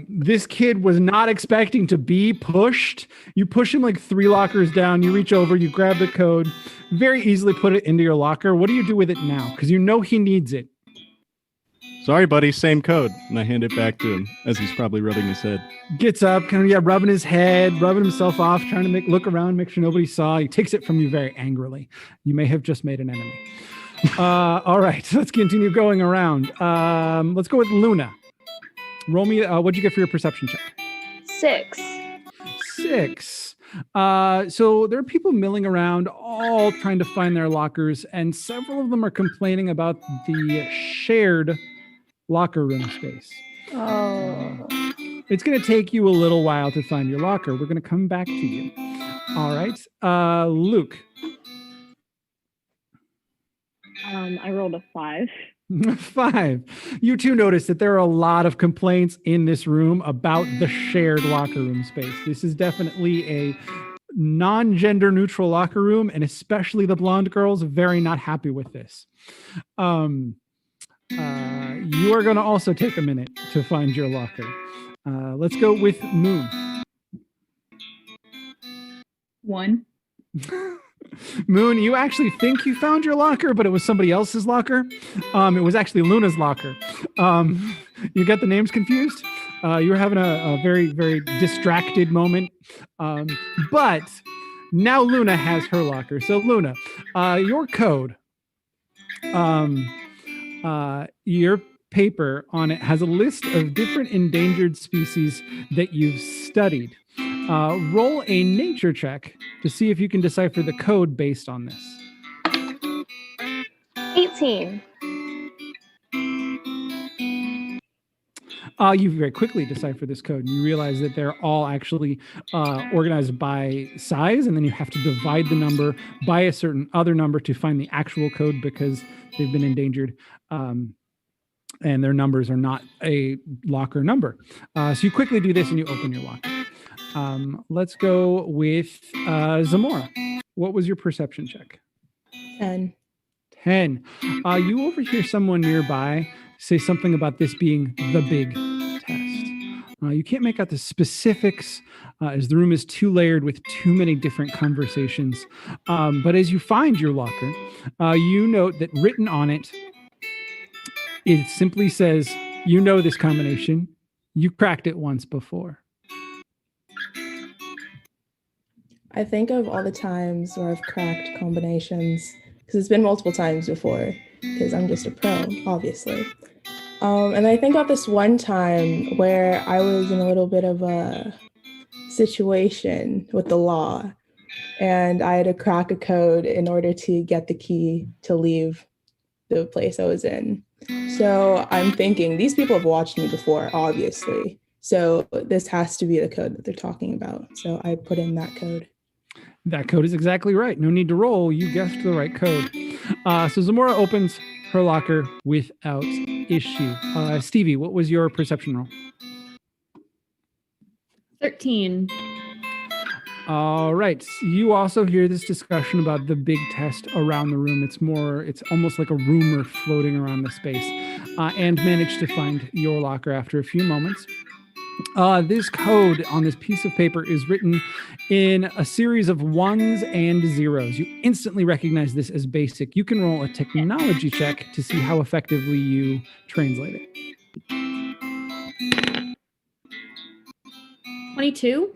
This kid was not expecting to be pushed. You push him like 3 lockers down. You reach over, you grab the code, very easily put it into your locker. What do you do with it now? Because you know he needs it. Sorry, buddy, same code. And I hand it back to him as he's probably rubbing his head. Gets up, kind of rubbing his head, rubbing himself off, trying to look around, make sure nobody saw. He takes it from you very angrily. You may have just made an enemy. All right, let's continue going around. Let's go with Luna. Roll me. What'd you get for your perception check? 6. So there are people milling around, all trying to find their lockers, and several of them are complaining about the shared locker room space. Oh. It's going to take you a little while to find your locker. We're going to come back to you. All right, Luke. I rolled a 5. 5. You too notice that there are a lot of complaints in this room about the shared locker room space. This is definitely a non-gender neutral locker room, and especially the blonde girls very not happy with this. You are going to also take a minute to find your locker. Let's go with Moon. 1. Moon, you actually think you found your locker, but it was somebody else's locker. It was actually Luna's locker. You get the names confused? You were having a very, very distracted moment. But now Luna has her locker. So Luna, your code, your paper on it has a list of different endangered species that you've studied. Roll a nature check to see if you can decipher the code based on this. 18. You very quickly decipher this code. You realize that they're all actually organized by size, and then you have to divide the number by a certain other number to find the actual code because they've been endangered. And their numbers are not a locker number. So you quickly do this and you open your locker. Let's go with Zamora. What was your perception check? 10. 10. You overhear someone nearby say something about this being the big test. You can't make out the specifics as the room is too layered with too many different conversations. But as you find your locker, you note that written on it, it simply says, you know this combination. You cracked it once before. I think of all the times where I've cracked combinations, because it's been multiple times before, because I'm just a pro, obviously. And I think of this one time where I was in a little bit of a situation with the law, and I had to crack a code in order to get the key to leave the place I was in. So I'm thinking, these people have watched me before, obviously. So this has to be the code that they're talking about. So I put in that code. That code is exactly right. No need to roll. You guessed the right code. So Zamora opens her locker without issue. Stevie, what was your perception roll? 13. All right. You also hear this discussion about the big test around the room. It's almost like a rumor floating around the space, and manage to find your locker after a few moments. This code on this piece of paper is written in a series of ones and zeros. You instantly recognize this as basic. You can roll a technology check to see how effectively you translate it. 22.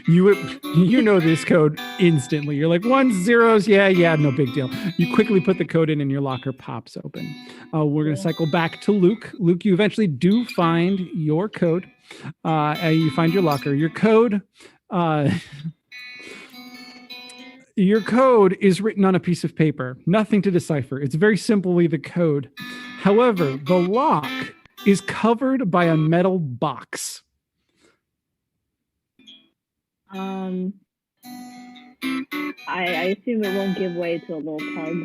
You know this code instantly. You're like, ones, zeros, yeah, no big deal. You quickly put the code in and your locker pops open. We're going to cycle back to Luke. Luke, you eventually do find your code. You find your locker. Your code is written on a piece of paper. Nothing to decipher. It's very simply the code. However, the lock is covered by a metal box. I assume it won't give way to a little tug.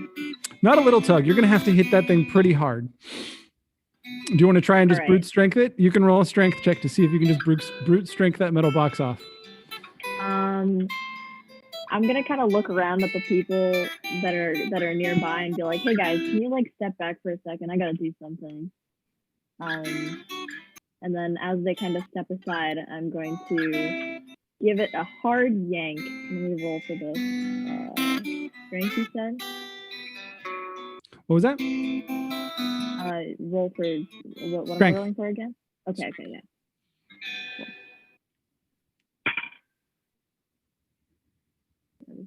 Not a little tug. You're going to have to hit that thing pretty hard. Do you want to try and just brute strength it? You can roll a strength check to see if you can just brute strength that metal box off. I'm gonna kind of look around at the people that are nearby and be like, "Hey guys, can you like step back for a second? I gotta do something." And then as they kind of step aside, I'm going to give it a hard yank. Let me roll for this. Strength, you said? What was that? Roll for what am I rolling for again? Okay, yeah.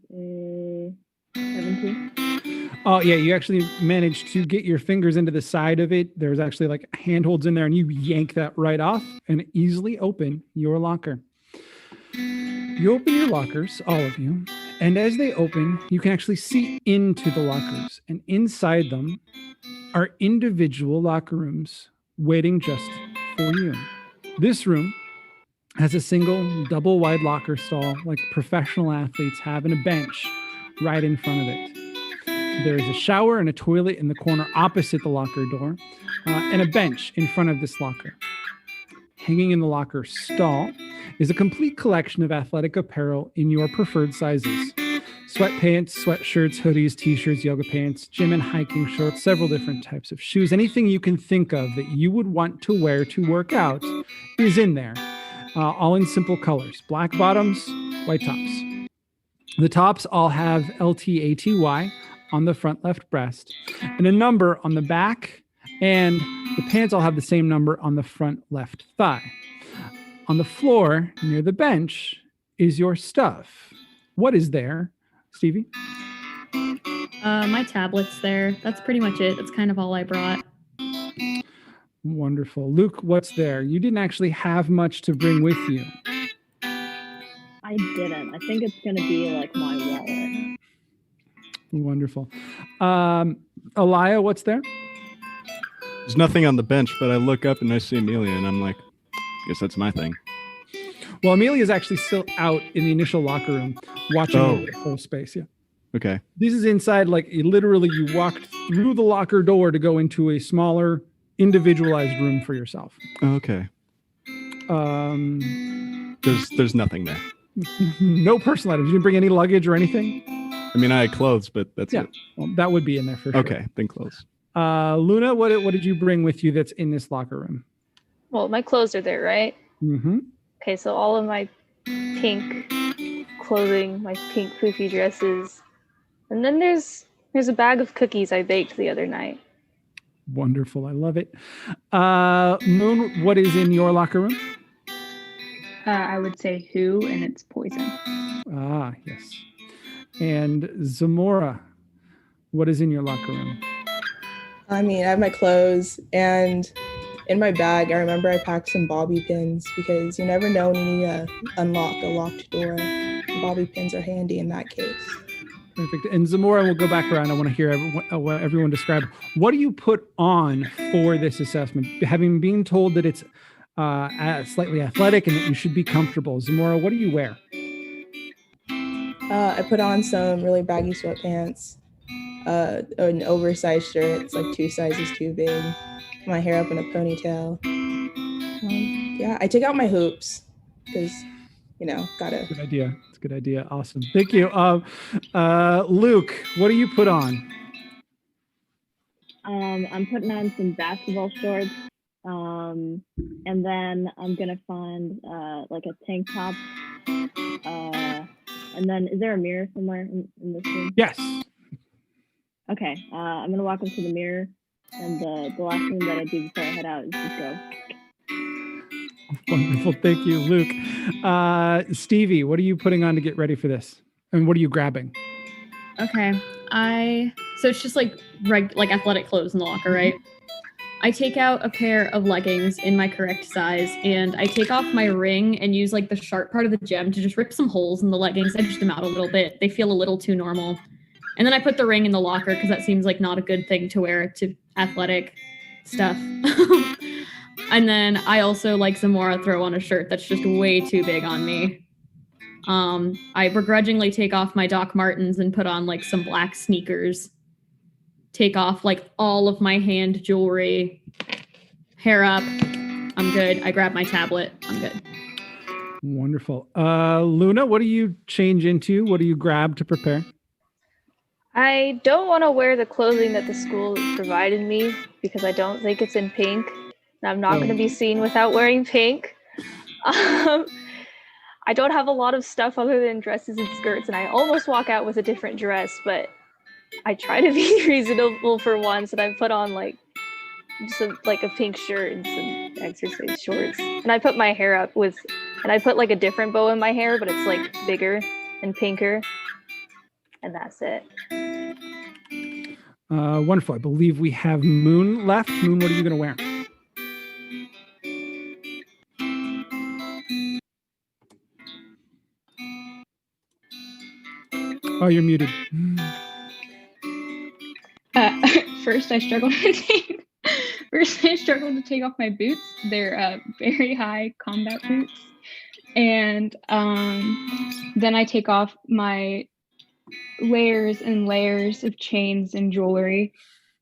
Cool. 17. Oh yeah, you actually managed to get your fingers into the side of it. There's actually like handholds in there, and you yank that right off and easily open your locker. You open your lockers, all of you, and as they open, you can actually see into the lockers, and inside them are individual locker rooms waiting just for you. This room has a single double wide locker stall like professional athletes have, and a bench right in front of it. There is a shower and a toilet in the corner opposite the locker door, and a bench in front of this locker. Hanging in the locker stall is a complete collection of athletic apparel in your preferred sizes. Sweatpants, sweatshirts, hoodies, t-shirts, yoga pants, gym and hiking shorts, several different types of shoes. Anything you can think of that you would want to wear to work out is in there. All in simple colors, black bottoms, white tops. The tops all have LTATY on the front left breast and a number on the back, and the pants all have the same number on the front left thigh. On the floor near the bench is your stuff. What is there, Stevie? My tablet's there. That's pretty much it. That's kind of all I brought. Wonderful. Luke, what's there? You didn't actually have much to bring with you. I didn't. I think it's going to be like my wallet. Wonderful. Elia, what's there? There's nothing on the bench, but I look up and I see Amelia, and I'm like, I guess that's my thing. Well, Amelia is actually still out in the initial locker room watching over the whole space. Yeah. Okay. This is inside, like literally you walked through the locker door to go into a smaller, individualized room for yourself. Okay. There's nothing there. No personal items. You didn't bring any luggage or anything? I mean, I had clothes, but that's it. Well, that would be in there for sure. Okay, then clothes. Luna, what did you bring with you that's in this locker room? Well, my clothes are there, right? Mm-hmm. Okay, so all of my pink clothing, my pink poofy dresses, and then there's a bag of cookies I baked the other night. Wonderful. I love it. Moon, what is in your locker room? I would say who, and it's poison. Ah, yes. And Zamora, what is in your locker room? I mean, I have my clothes, and in my bag, I remember I packed some bobby pins because you never know when you need to unlock a locked door. Bobby pins are handy in that case. Perfect. And Zamora, we'll go back around. I want to hear everyone describe. What do you put on for this assessment? Having been told that it's slightly athletic and that you should be comfortable. Zamora, what do you wear? I put on some really baggy sweatpants, an oversized shirt. It's like 2 sizes too big. My hair up in a ponytail. Yeah, I take out my hoops because, gotta. Good idea. It's a good idea. Awesome. Thank you. Luke, what do you put on? I'm putting on some basketball shorts. And then I'm gonna find like a tank top. And then is there a mirror somewhere in this room? Yes. Okay. I'm gonna walk up to the mirror, and the last thing that I do before I head out is just go. Wonderful. Thank you, Luke. Stevie, what are you putting on to get ready for this? And what are you grabbing? Okay. So it's just like athletic clothes in the locker, right? I take out a pair of leggings in my correct size, and I take off my ring and use like the sharp part of the gem to just rip some holes in the leggings, edge them out a little bit. They feel a little too normal. And then I put the ring in the locker because that seems like not a good thing to wear to athletic stuff. And then I also, like Zamora, throw on a shirt that's just way too big on me. I begrudgingly take off my Doc Martens and put on like some black sneakers. Take off like all of my hand jewelry, hair up. I'm good. I grab my tablet. I'm good. Wonderful. Luna, what do you change into? What do you grab to prepare? I don't want to wear the clothing that the school provided me because I don't think it's in pink. And I'm not going to be seen without wearing pink. I don't have a lot of stuff other than dresses and skirts, and I almost walk out with a different dress, but I try to be reasonable for once, and I put on like a pink shirt and some exercise shorts. And I put my hair up and I put like a different bow in my hair, but it's like bigger and pinker. And that's it. Wonderful. I believe we have Moon left. Moon, what are you going to wear? Oh, you're muted. First, I struggled to take off my boots. They're very high combat boots. And then I take off my layers and layers of chains and jewelry.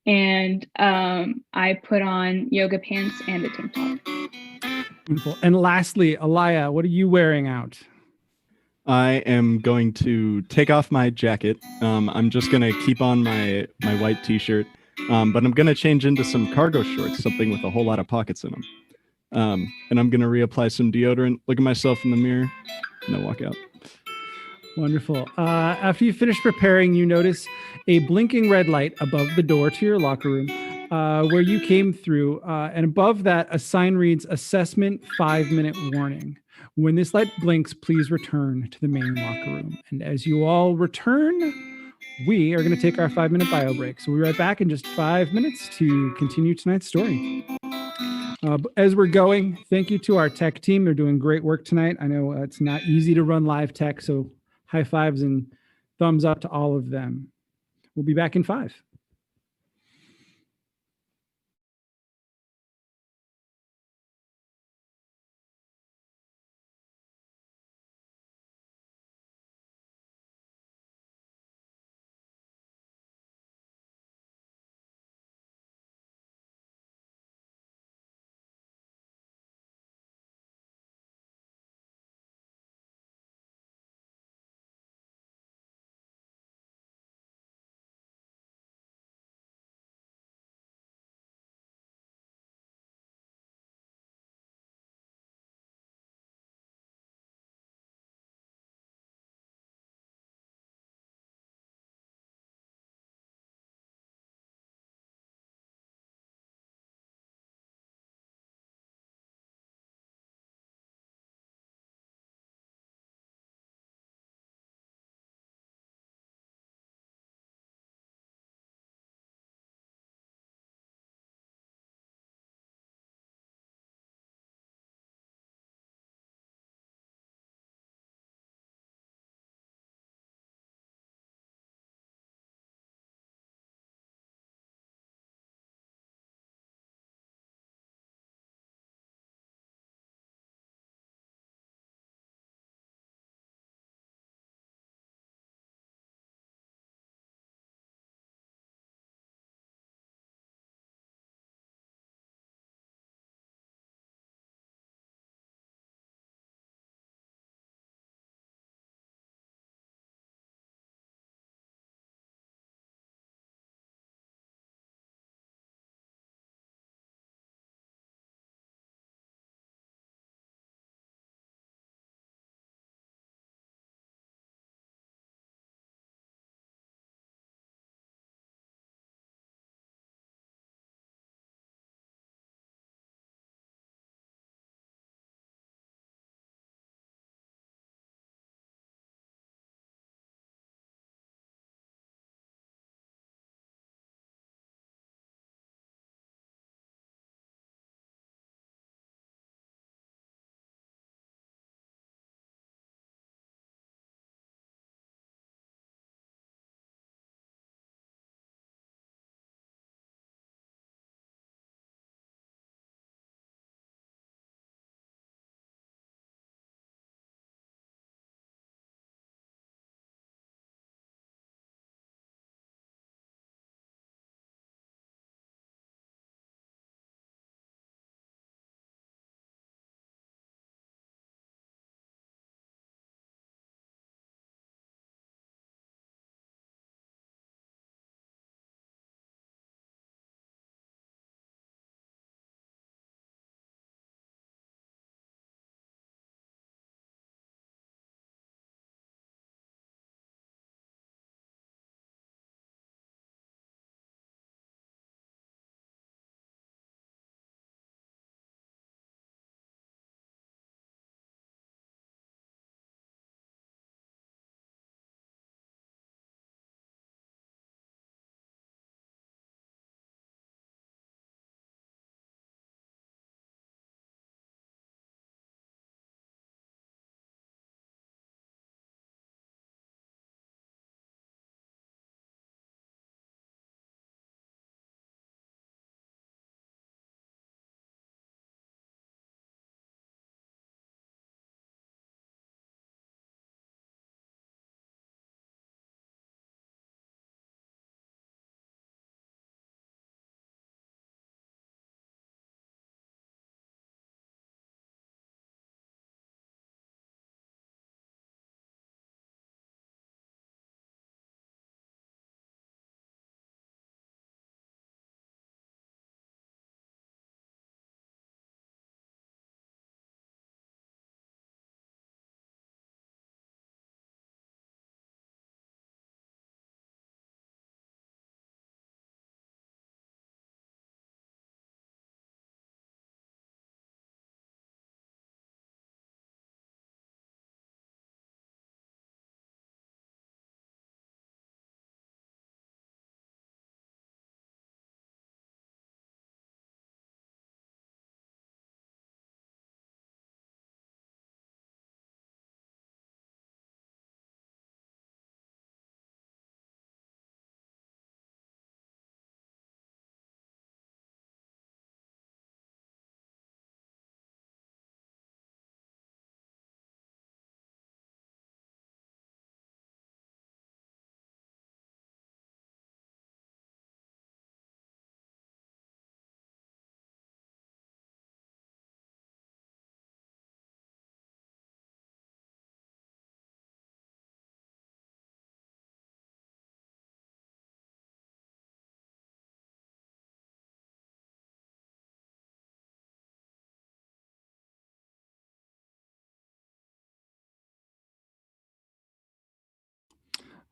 And I put on yoga pants and a tank top. Wonderful. And lastly, Alaya, what are you wearing out? I am going to take off my jacket. I'm just going to keep on my white t-shirt, but I'm going to change into some cargo shorts, something with a whole lot of pockets in them. And I'm going to reapply some deodorant, look at myself in the mirror, and then walk out. Wonderful. After you finish preparing, you notice a blinking red light above the door to your locker room where you came through. And above that, a sign reads, "Assessment 5-minute warning. When this light blinks, please return to the main locker room." And as you all return, we are going to take our 5-minute bio break. So we'll be right back in just 5 minutes to continue tonight's story. As we're going, thank you to our tech team. They're doing great work tonight. I know it's not easy to run live tech, so high fives and thumbs up to all of them. We'll be back in 5.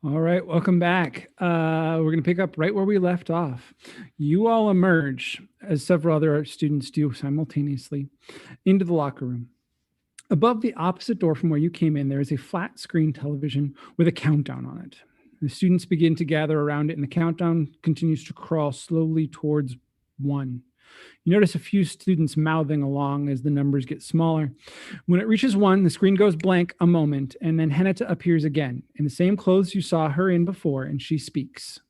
All right, welcome back. We're going to pick up right where we left off. You all emerge, as several other students do simultaneously, into the locker room. Above the opposite door from where you came in, there is a flat screen television with a countdown on it. The students begin to gather around it, and the countdown continues to crawl slowly towards 1. You notice a few students mouthing along as the numbers get smaller. When it reaches 1, the screen goes blank a moment, and then Henata appears again in the same clothes you saw her in before, and she speaks.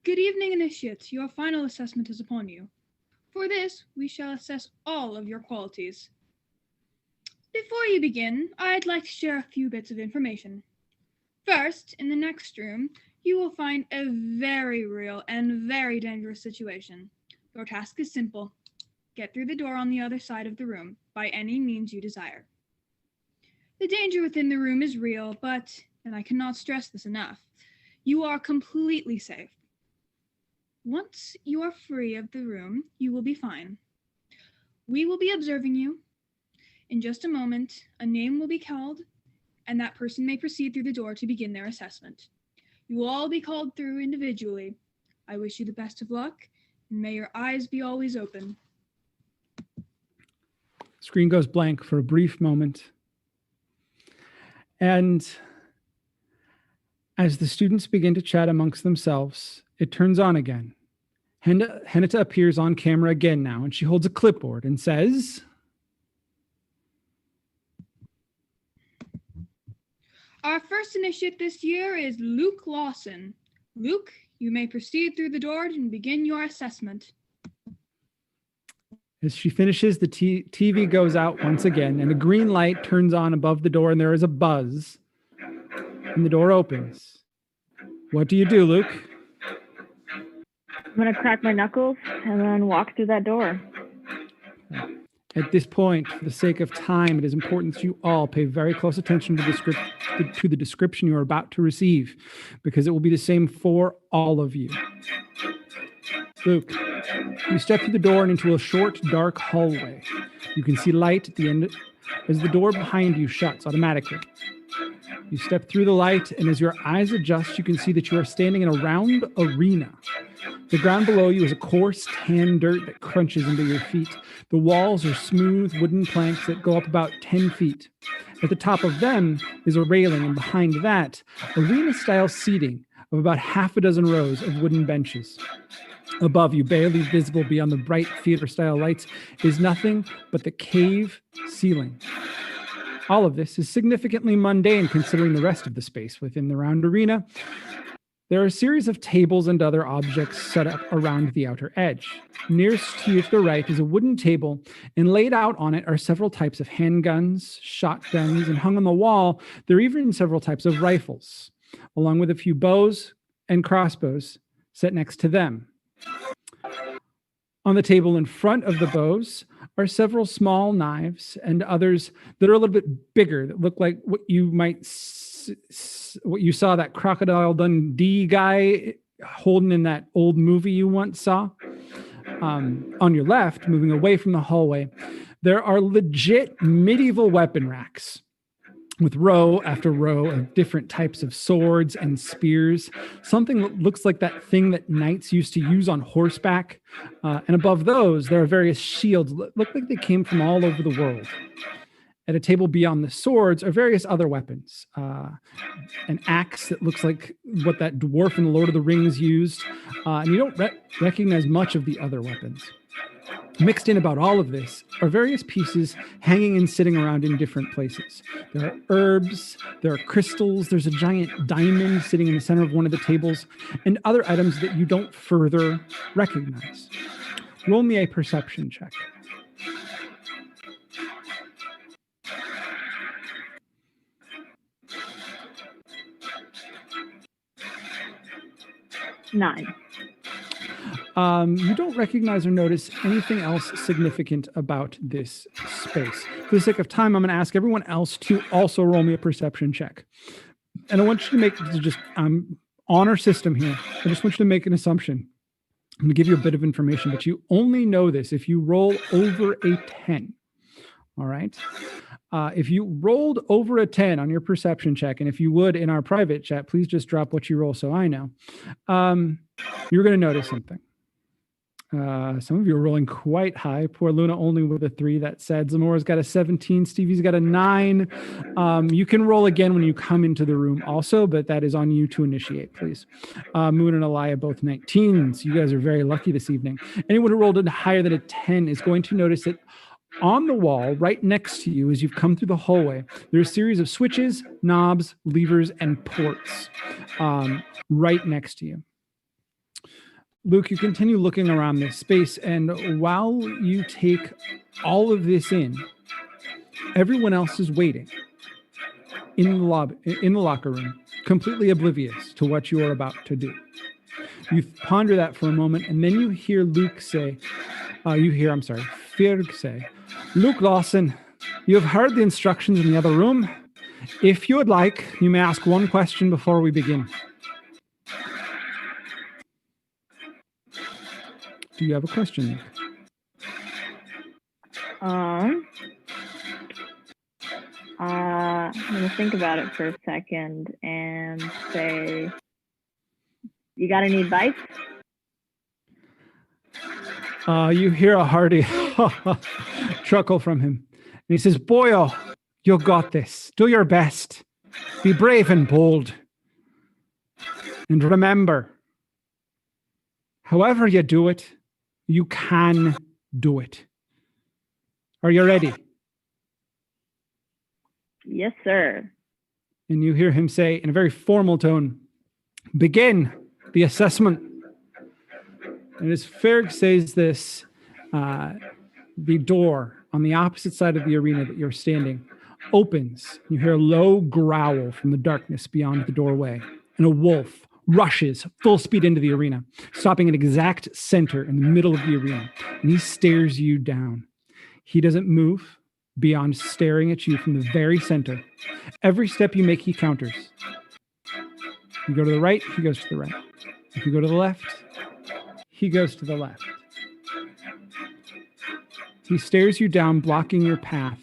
Good evening, initiates. Your final assessment is upon you. For this, we shall assess all of your qualities. Before you begin, I'd like to share a few bits of information. First, in the next room, you will find a very real and very dangerous situation. Your task is simple. Get through the door on the other side of the room by any means you desire. The danger within the room is real, but, and I cannot stress this enough, you are completely safe. Once you are free of the room, you will be fine. We will be observing you. In just a moment, a name will be called, and that person may proceed through the door to begin their assessment. You will all be called through individually. I wish you the best of luck, and may your eyes be always open. Screen goes blank for a brief moment. And as the students begin to chat amongst themselves, it turns on again. Henata appears on camera again now, and she holds a clipboard and says, Our first initiate this year is Luke Lawson. Luke, you may proceed through the door and begin your assessment. As she finishes, the TV goes out once again, and a green light turns on above the door, and there is a buzz, and the door opens. What do you do, Luke? I'm going to crack my knuckles and then walk through that door. At this point, for the sake of time, it is important that you all pay very close attention to the description you are about to receive, because it will be the same for all of you. Luke, you step through the door and into a short, dark hallway. You can see light at the end as the door behind you shuts automatically. You step through the light, and as your eyes adjust, you can see that you are standing in a round arena. The ground below you is a coarse, tan dirt that crunches into your feet. The walls are smooth wooden planks that go up about 10 feet. At the top of them is a railing, and behind that, arena-style seating of about half a dozen rows of wooden benches. Above you, barely visible beyond the bright theater-style lights, is nothing but the cave ceiling. All of this is significantly mundane considering the rest of the space within the round arena. There are a series of tables and other objects set up around the outer edge. Nearest to you to the right is a wooden table, and laid out on it are several types of handguns, shotguns, and hung on the wall, there are even several types of rifles, along with a few bows and crossbows set next to them. On the table in front of the bows are several small knives and others that are a little bit bigger, that look like what you saw that Crocodile Dundee guy holding in that old movie you once saw. On your left, moving away from the hallway, there are legit medieval weapon racks with row after row of different types of swords and spears, something that looks like that thing that knights used to use on horseback. And above those, there are various shields that look like they came from all over the world. At a table beyond the swords are various other weapons. An axe that looks like what that dwarf in the Lord of the Rings used. And you don't recognize much of the other weapons. Mixed in about all of this are various pieces hanging and sitting around in different places. There are herbs, there are crystals, there's a giant diamond sitting in the center of one of the tables, and other items that you don't further recognize. Roll me a perception check. Nine. You don't recognize or notice anything else significant about this space. For the sake of time, I'm going to ask everyone else to also roll me a perception check. And I want you to make just honor system here. I just want you to make an assumption. I'm going to give you a bit of information, but you only know this if you roll over a 10. All right. If you rolled over a 10 on your perception check, and if you would in our private chat, please just drop what you roll so I know. You're going to notice something. Some of you are rolling quite high. Poor Luna only with a 3. That's sad. Zamora's got a 17. Stevie's got a 9. You can roll again when you come into the room also, but that is on you to initiate, please. Moon and Aliyah both 19s. You guys are very lucky this evening. Anyone who rolled higher than a 10 is going to notice that on the wall right next to you as you've come through the hallway, there's a series of switches, knobs, levers, and ports right next to you. Luke, you continue looking around this space, and while you take all of this in, everyone else is waiting in the lobby, in the locker room, completely oblivious to what you are about to do. You ponder that for a moment, and then you hear Ferg say, "Luke Lawson, you have heard the instructions in the other room. If you would like, you may ask one question before we begin." Do you have a question? I'm going to think about it for a second and say, you got any advice? You hear a hearty chuckle from him. And he says, "Boyo, you got this. Do your best. Be brave and bold. And remember, however you do it, you can do it. Are you ready?" Yes, sir. And you hear him say in a very formal tone, "Begin the assessment." And as Ferg says this, the door on the opposite side of the arena that you're standing opens. You hear a low growl from the darkness beyond the doorway, and a wolf rushes full speed into the arena, stopping at exact center in the middle of the arena, and he stares you down. He doesn't move beyond staring at you from the very center. Every step you make, he counters. You go to the right, he goes to the right. If you go to the left, he goes to the left. He stares you down, blocking your path.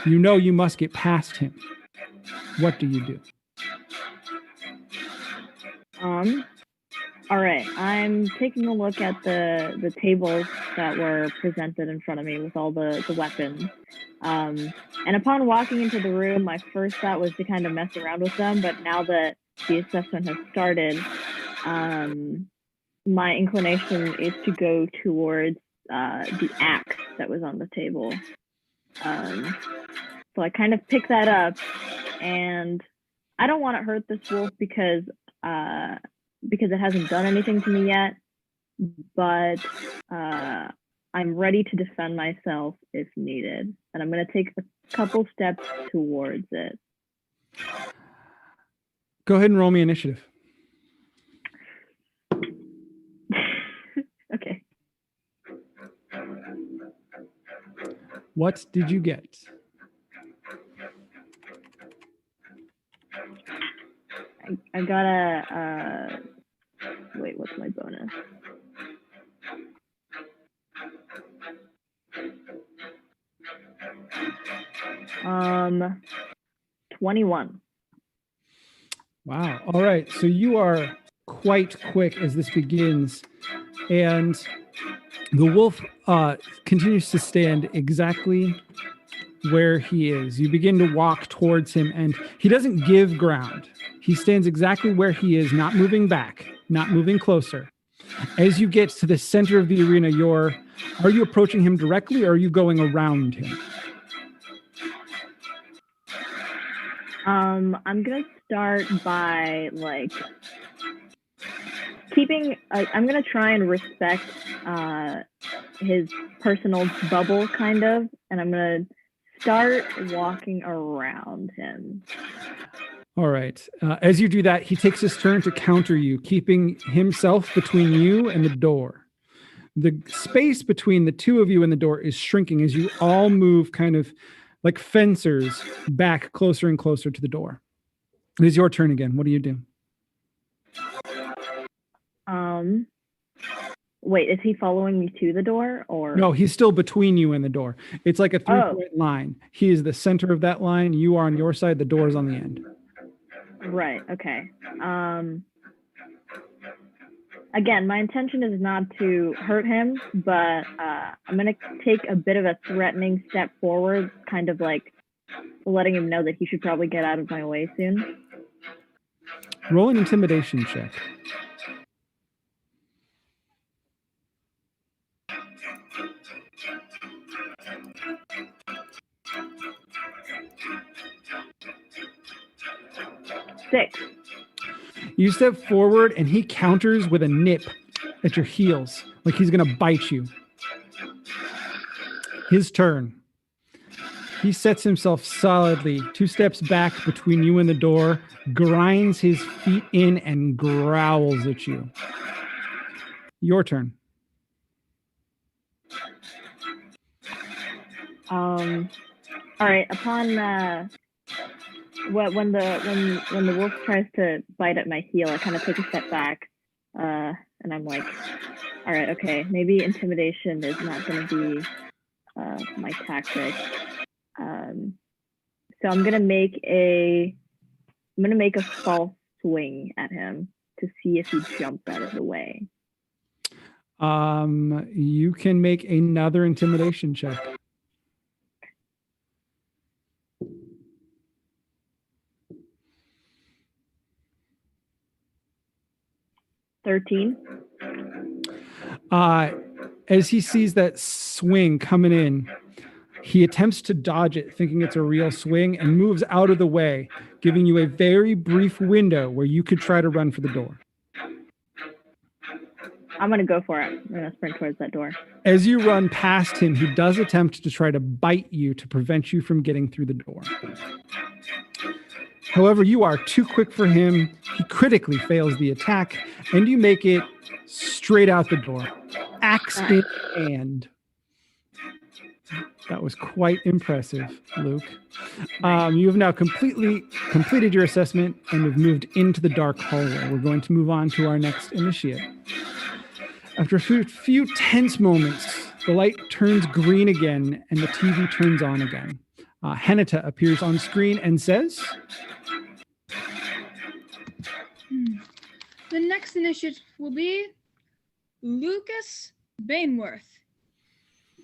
You know you must get past him. What do you do? All right, I'm taking a look at the tables that were presented in front of me with all the weapons. And upon walking into the room, my first thought was to kind of mess around with them, but now that the assessment has started, my inclination is to go towards the axe that was on the table. So I kind of pick that up, and I don't want to hurt this wolf because it hasn't done anything to me yet, but I'm ready to defend myself if needed. And I'm going to take a couple steps towards it. Go ahead and roll me initiative. Okay. What did you get? I got a, wait, what's my bonus? Um, 21. Wow. All right. So you are quite quick as this begins, and the wolf continues to stand exactly where he is. You begin to walk towards him, and he doesn't give ground. He stands exactly where he is, not moving back, not moving closer. As you get to the center of the arena, are you approaching him directly, or are you going around him? I'm gonna start by I'm gonna try and respect his personal bubble kind of, and I'm gonna start walking around him. All right. As you do that, he takes his turn to counter you, keeping himself between you and the door. The space between the two of you and the door is shrinking as you all move kind of like fencers back closer and closer to the door. It is your turn again. What do you do? Wait, is he following me to the door or? No, he's still between you and the door. It's like a 3-point line. He is the center of that line. You are on your side. The door is on the end. Right. Okay. Again, my intention is not to hurt him, but I'm gonna take a bit of a threatening step forward, kind of like letting him know that he should probably get out of my way soon. Roll an intimidation check. Six. You step forward and he counters with a nip at your heels, like he's going to bite you. His turn. He sets himself solidly 2 steps back between you and the door, grinds his feet in and growls at you. Your turn. All right. Upon when the wolf tries to bite at my heel, I kind of take a step back, and I'm like, all right, okay, maybe intimidation is not going to be my tactic. So I'm gonna make a false swing at him to see if he jumps out of the way. You can make another intimidation check. $13. As he sees that swing coming in, he attempts to dodge it, thinking it's a real swing, and moves out of the way, giving you a very brief window where you could try to run for the door. I'm going to go for it. I'm going to sprint towards that door. As you run past him, he does attempt to try to bite you to prevent you from getting through the door. However, you are too quick for him. He critically fails the attack, and you make it straight out the door, axe in hand. That was quite impressive, Luke. You have now completed your assessment and have moved into the dark hallway. We're going to move on to our next initiate. After a few tense moments, the light turns green again and the TV turns on again. Henita appears on screen and says, The next initiate will be Lucas Bainworth.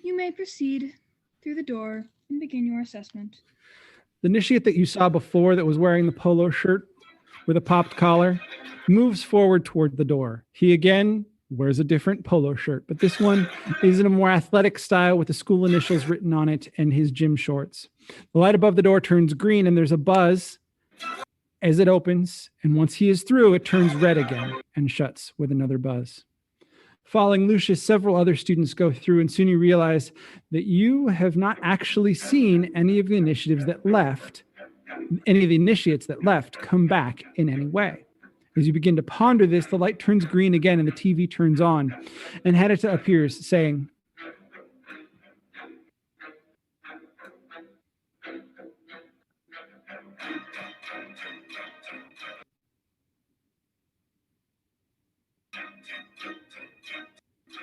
You may proceed through the door and begin your assessment. The initiate that you saw before that was wearing the polo shirt with a popped collar moves forward toward the door. He again wears a different polo shirt, but this one is in a more athletic style with the school initials written on it and his gym shorts. The light above the door turns green and there's a buzz as it opens, and once he is through, it turns red again and shuts with another buzz. Following Lucius, several other students go through, and soon you realize that you have not actually seen any of the initiates that left come back in any way. As you begin to ponder this, the light turns green again and the TV turns on, and Henita appears saying,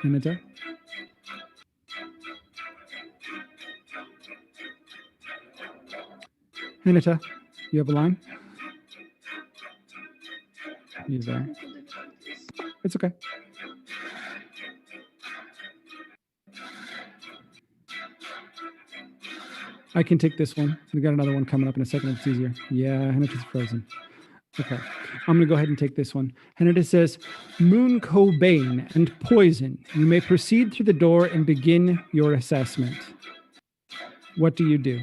Henita? Henita, you have a line? He's there. It's okay. I can take this one. We got another one coming up in a second. It's easier. Yeah, Henita's frozen. Okay. I'm going to go ahead and take this one. Henita says, Moon Cobain and poison. You may proceed through the door and begin your assessment. What do you do?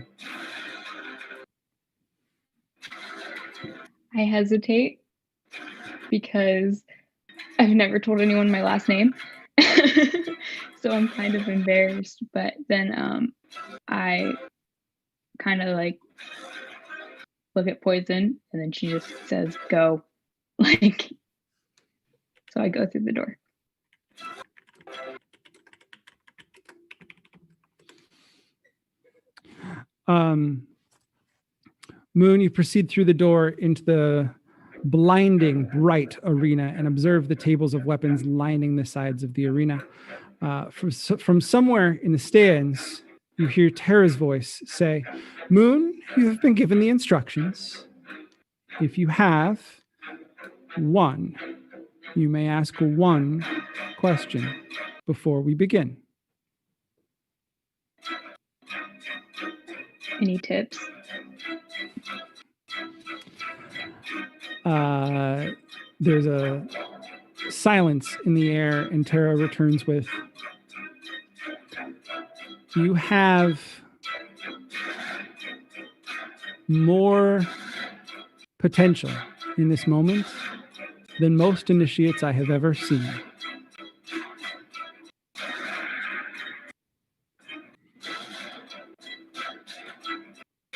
I hesitate because I've never told anyone my last name. So I'm kind of embarrassed, but then I kind of like look at poison and then she just says go, like, so I go through the door. Moon, you proceed through the door into the blinding, bright arena and observe the tables of weapons lining the sides of the arena. From somewhere in the stands, you hear Tara's voice say, "Moon, you have been given the instructions. If you have one, you may ask one question before we begin." Any tips? There's a silence in the air, and Tara returns with, "You have more potential in this moment than most initiates I have ever seen."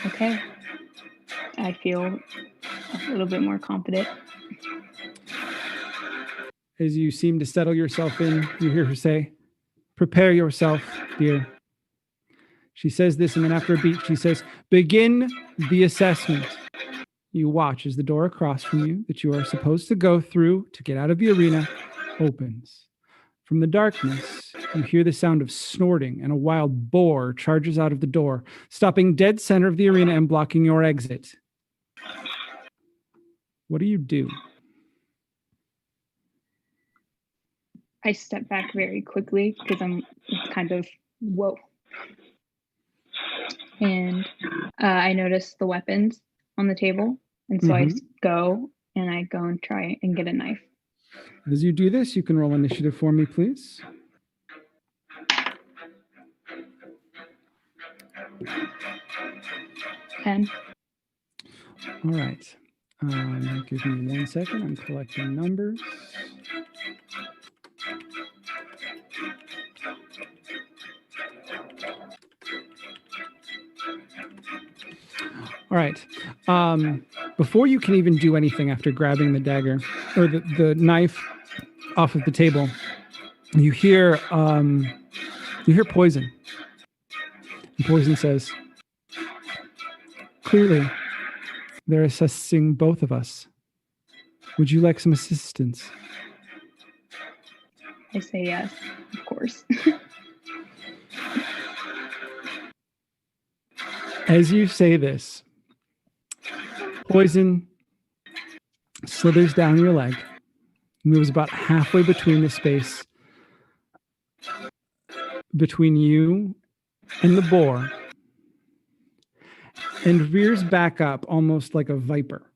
Okay. I feel a little bit more confident. As you seem to settle yourself in, you hear her say, "Prepare yourself, dear." She says this, and then after a beat, she says, "Begin the assessment." You watch as the door across from you that you are supposed to go through to get out of the arena opens. From the darkness, you hear the sound of snorting, and a wild boar charges out of the door, stopping dead center of the arena and blocking your exit. What do you do? I step back very quickly because I'm kind of, whoa. And I notice the weapons on the table. And so I go and try and get a knife. As you do this, you can roll initiative for me, please. Ten. All right. Give me 1 second. I'm collecting numbers. All right. Before you can even do anything after grabbing the dagger or the knife off of the table, you hear Poison. And Poison says, "Clearly, they're assessing both of us. Would you like some assistance?" I say yes, of course. As you say this, Poison slithers down your leg, moves about halfway between the space between you and the boar, and rears back up almost like a viper.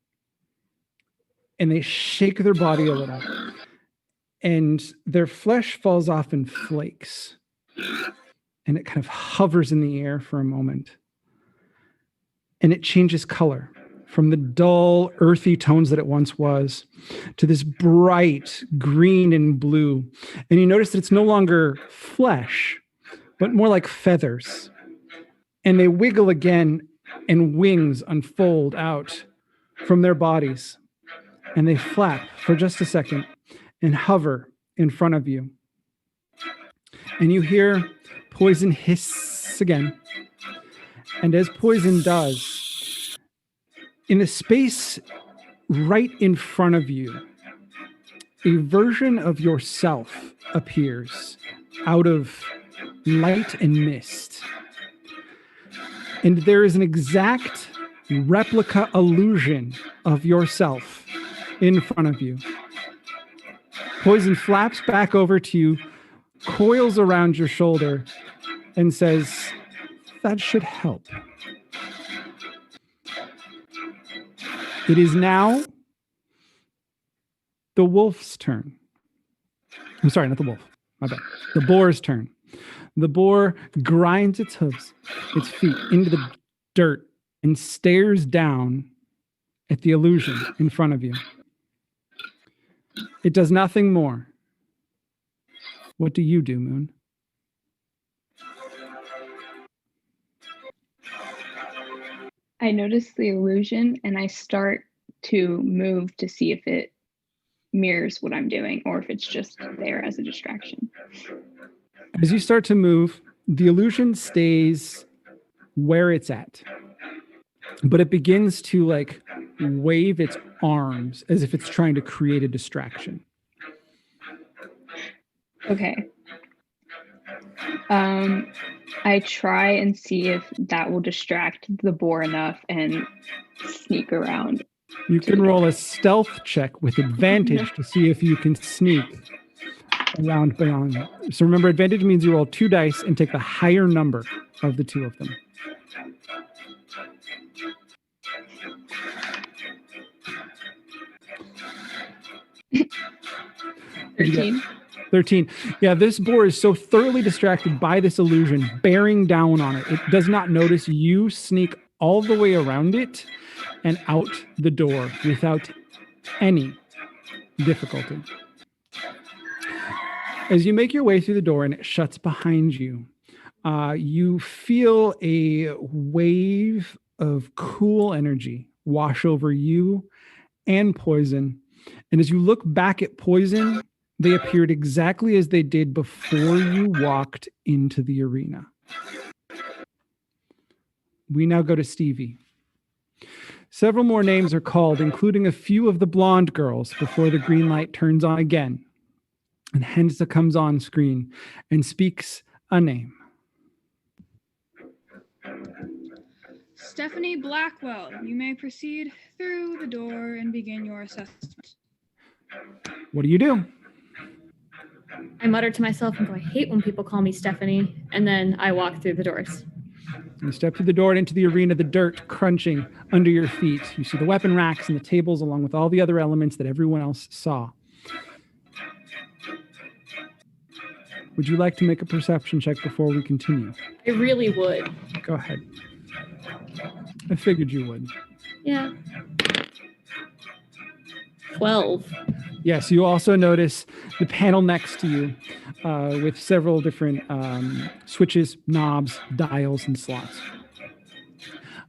And they shake their body a little, and their flesh falls off in flakes, and it kind of hovers in the air for a moment. And it changes color from the dull, earthy tones that it once was to this bright green and blue. And you notice that it's no longer flesh, but more like feathers. And they wiggle again, and wings unfold out from their bodies. And they flap for just a second and hover in front of you. And you hear Poison hiss again. And as Poison does, in the space right in front of you, a version of yourself appears out of light and mist. And there is an exact replica illusion of yourself in front of you. Poison flaps back over to you, coils around your shoulder, and says, "That should help." It is now the wolf's turn. I'm sorry, not the wolf. My bad. The boar's turn. The boar grinds its hooves, its feet into the dirt, and stares down at the illusion in front of you. It does nothing more. What do you do, Moon? I notice the illusion and I start to move to see if it mirrors what I'm doing or if it's just there as a distraction. As you start to move, the illusion stays where it's at, but it begins to wave its arms as if it's trying to create a distraction. Okay. I try and see if that will distract the boar enough and sneak around. You can roll a stealth check with advantage to see if you can sneak around beyond. So remember, advantage means you roll 2 dice and take the higher number of the 2 of them. What'd you get? 13. Yeah, this boar is so thoroughly distracted by this illusion, bearing down on it. It does not notice you sneak all the way around it and out the door without any difficulty. As you make your way through the door and it shuts behind you, you feel a wave of cool energy wash over you and Poison. And as you look back at Poison, they appeared exactly as they did before you walked into the arena. We now go to Stevie. Several more names are called, including a few of the blonde girls, before the green light turns on again. And Hensa comes on screen and speaks a name. Stephanie Blackwell, you may proceed through the door and begin your assessment. What do you do? I mutter to myself and go, I hate when people call me Stephanie. And then I walk through the doors. You step through the door and into the arena, the dirt crunching under your feet. You see the weapon racks and the tables along with all the other elements that everyone else saw. Would you like to make a perception check before we continue? I really would. Go ahead. I figured you would. Yeah. 12. Yes, you also notice the panel next to you with several different switches, knobs, dials, and slots.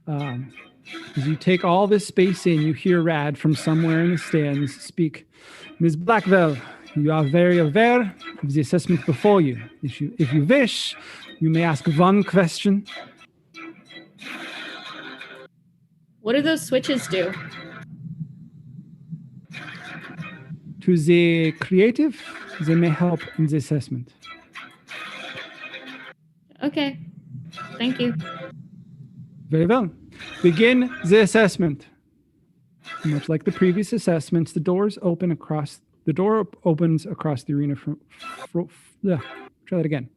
As you take all this space in, you hear Rad from somewhere in the stands speak, Ms. Blackwell, you are very aware of the assessment before you. If you wish, you may ask one question. What do those switches do? To the creative, they may help in the assessment. Okay. Thank you. Very well. Begin the assessment. Much like the previous assessments, the door opens across the arena try that again.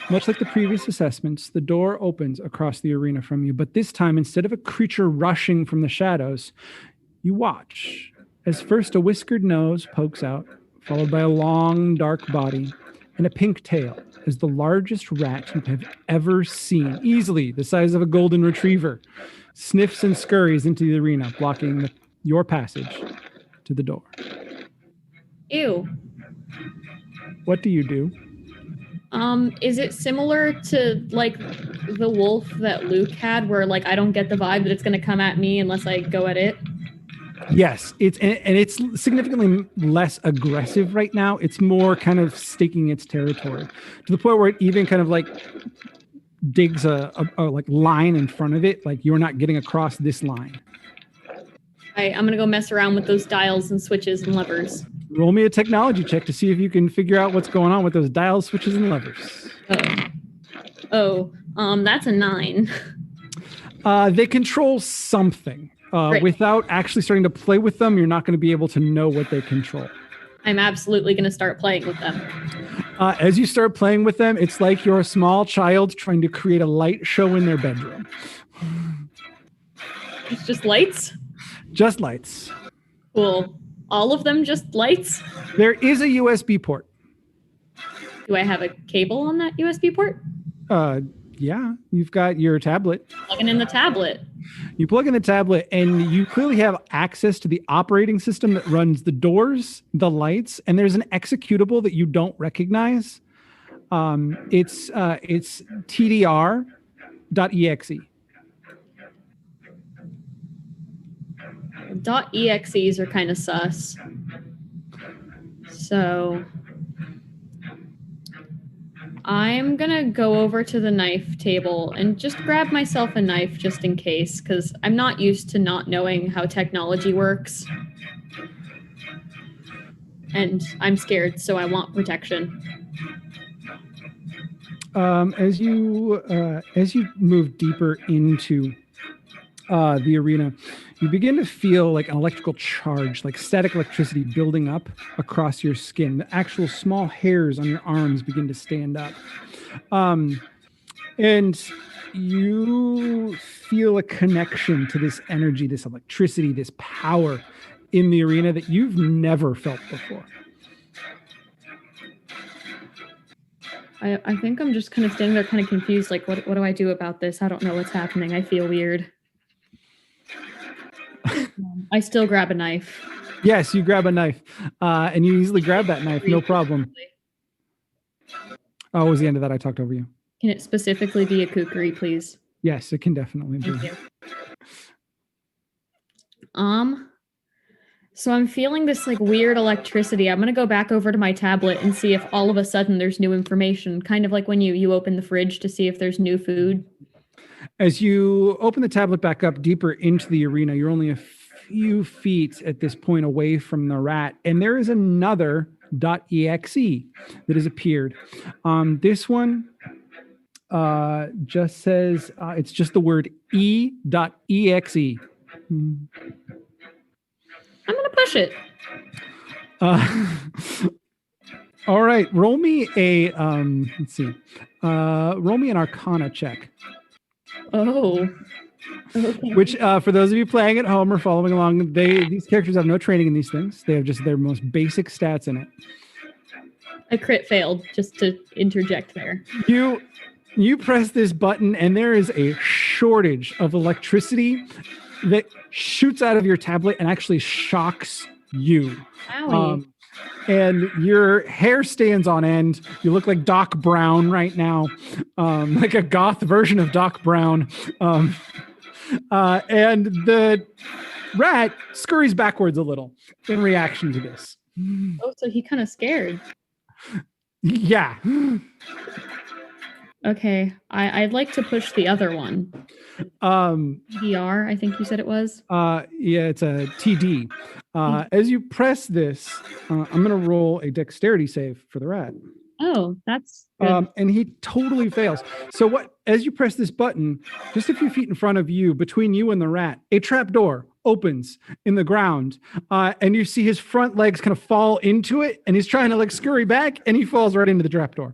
Much like the previous assessments, the door opens across the arena from you, but this time, instead of a creature rushing from the shadows, you watch as first a whiskered nose pokes out, followed by a long, dark body and a pink tail as the largest rat you have ever seen, easily the size of a golden retriever, sniffs and scurries into the arena, blocking your passage to the door. Ew. What do you do? Is it similar to like the wolf that Luke had, where like I don't get the vibe that it's going to come at me unless I go at it? Yes, it's significantly less aggressive right now. It's more kind of staking its territory to the point where it even kind of like digs a like line in front of it, like you're not getting across this line. I'm gonna go mess around with those dials and switches and levers. Roll me a technology check to see if you can figure out what's going on with those dials, switches, and levers. That's a 9. They control something. Without actually starting to play with them, you're not going to be able to know what they control. I'm absolutely going to start playing with them. As you start playing with them, it's like you're a small child trying to create a light show in their bedroom. It's just lights? Just lights. Cool. All of them just lights? There is a USB port. Do I have a cable on that USB port? Yeah, you've got your tablet. Plugging in the tablet. You plug in the tablet and you clearly have access to the operating system that runs the doors, the lights, and there's an executable that you don't recognize. It's TDR.exe. .exes are kind of sus. So I'm gonna go over to the knife table and just grab myself a knife just in case, because I'm not used to not knowing how technology works. And I'm scared, so I want protection. As you move deeper into the arena, you begin to feel like an electrical charge, like static electricity building up across your skin. The actual small hairs on your arms begin to stand up. And you feel a connection to this energy, this electricity, this power in the arena that you've never felt before. I think I'm just kind of standing there kind of confused, like, what do I do about this? I don't know what's happening. I feel weird. I still grab a knife. Yes, you grab a knife, and you easily grab that knife, no problem. Oh, what was the end of that? I talked over you. Can it specifically be a kukri, please? Yes, it can definitely be. Thank you. So I'm feeling this like weird electricity. I'm gonna go back over to my tablet and see if all of a sudden there's new information, kind of like when you open the fridge to see if there's new food. As you open the tablet back up deeper into the arena, you're only a few feet at this point away from the rat, and there is another .exe that has appeared. This one just says, it's just the word e.exe. I'm going to push it. All right, roll me a, roll me an Arcana check. Oh. Okay. Which, for those of you playing at home or following along, these characters have no training in these things. They have just their most basic stats in it. A crit failed, just to interject there. You press this button, and there is a shortage of electricity that shoots out of your tablet and actually shocks you. And your hair stands on end. You look like Doc Brown right now, like a goth version of Doc Brown. And the rat scurries backwards a little in reaction to this. Oh, so he kind of scared. Yeah. Okay, I'd like to push the other one. EDR, I think you said it was. Yeah, it's a TD. As you press this, I'm going to roll a dexterity save for the rat. Oh, that's good. And he totally fails. So as you press this button, just a few feet in front of you, between you and the rat, a trap door opens in the ground, and you see his front legs kind of fall into it, and he's trying to like scurry back, and he falls right into the trap door.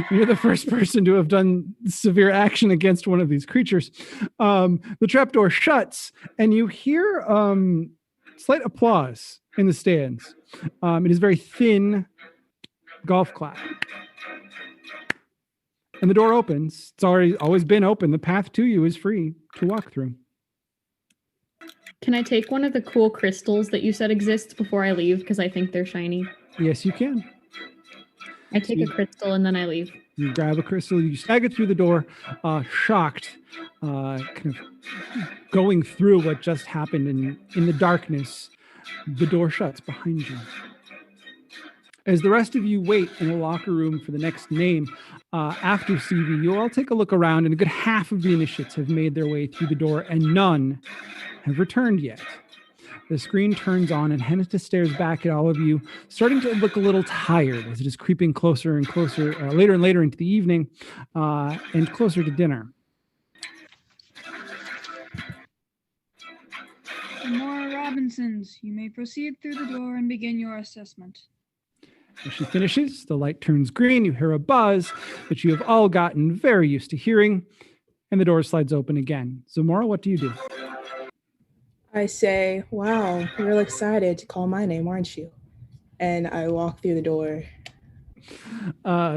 You're the first person to have done severe action against one of these creatures. The trapdoor shuts, and you hear slight applause in the stands. It is very thin golf clap. And the door opens. It's always been open. The path to you is free to walk through. Can I take one of the cool crystals that you said exists before I leave? Because I think they're shiny. Yes, you can. I take a crystal and then I leave. You grab a crystal, you stagger through the door, shocked, kind of going through what just happened. In the darkness, the door shuts behind you. As the rest of you wait in the locker room for the next name, after CV, you all take a look around, and a good half of the initiates have made their way through the door, and none have returned yet. The screen turns on, and Henita stares back at all of you, starting to look a little tired as it is creeping closer and closer, later and later into the evening, and closer to dinner. Nora Robinsons, you may proceed through the door and begin your assessment. As she finishes, the light turns green, you hear a buzz that you have all gotten very used to hearing, and the door slides open again. Zamora, what do you do? I say, wow, you're real excited to call my name, aren't you? And I walk through the door.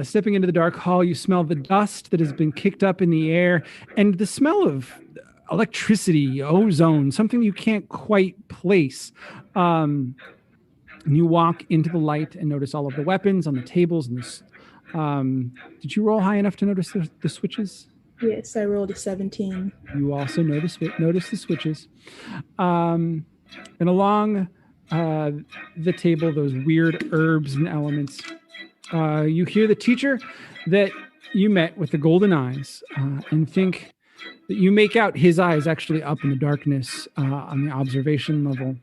Stepping into the dark hall, you smell the dust that has been kicked up in the air and the smell of electricity, ozone, something you can't quite place. And you walk into the light and notice all of the weapons on the tables. And did you roll high enough to notice the switches? Yes, I rolled a 17. You also notice the switches. And along the table, those weird herbs and elements. You hear the teacher that you met with the golden eyes and think that you make out his eyes actually up in the darkness on the observation level,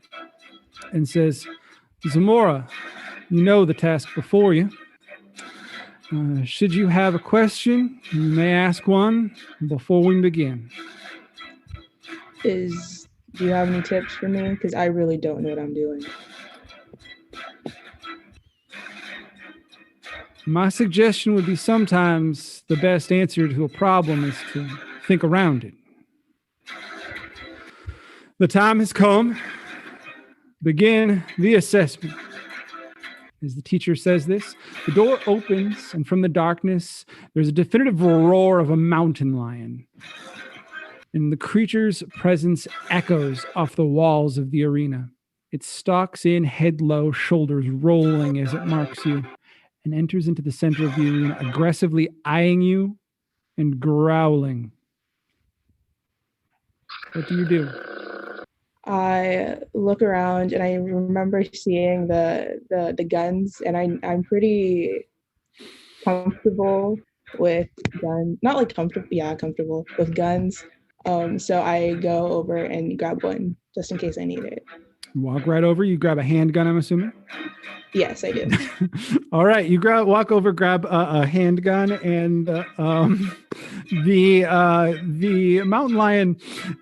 and says, Zamora, you know the task before you. Should you have a question, you may ask one before we begin. Do you have any tips for me? Because I really don't know what I'm doing. My suggestion would be sometimes the best answer to a problem is to think around it. The time has come. Begin the assessment. As the teacher says this, the door opens, and from the darkness, there's a definitive roar of a mountain lion. And the creature's presence echoes off the walls of the arena. It stalks in head low, shoulders rolling as it marks you, and enters into the center of the arena, aggressively eyeing you and growling. What do you do? I look around and I remember seeing the guns, and I'm pretty comfortable with guns. Not like comfortable with guns. So I go over and grab one just in case I need it. Walk right over. You grab a handgun, I'm assuming? Yes, I do. All right. You walk over, grab a handgun, and the mountain lion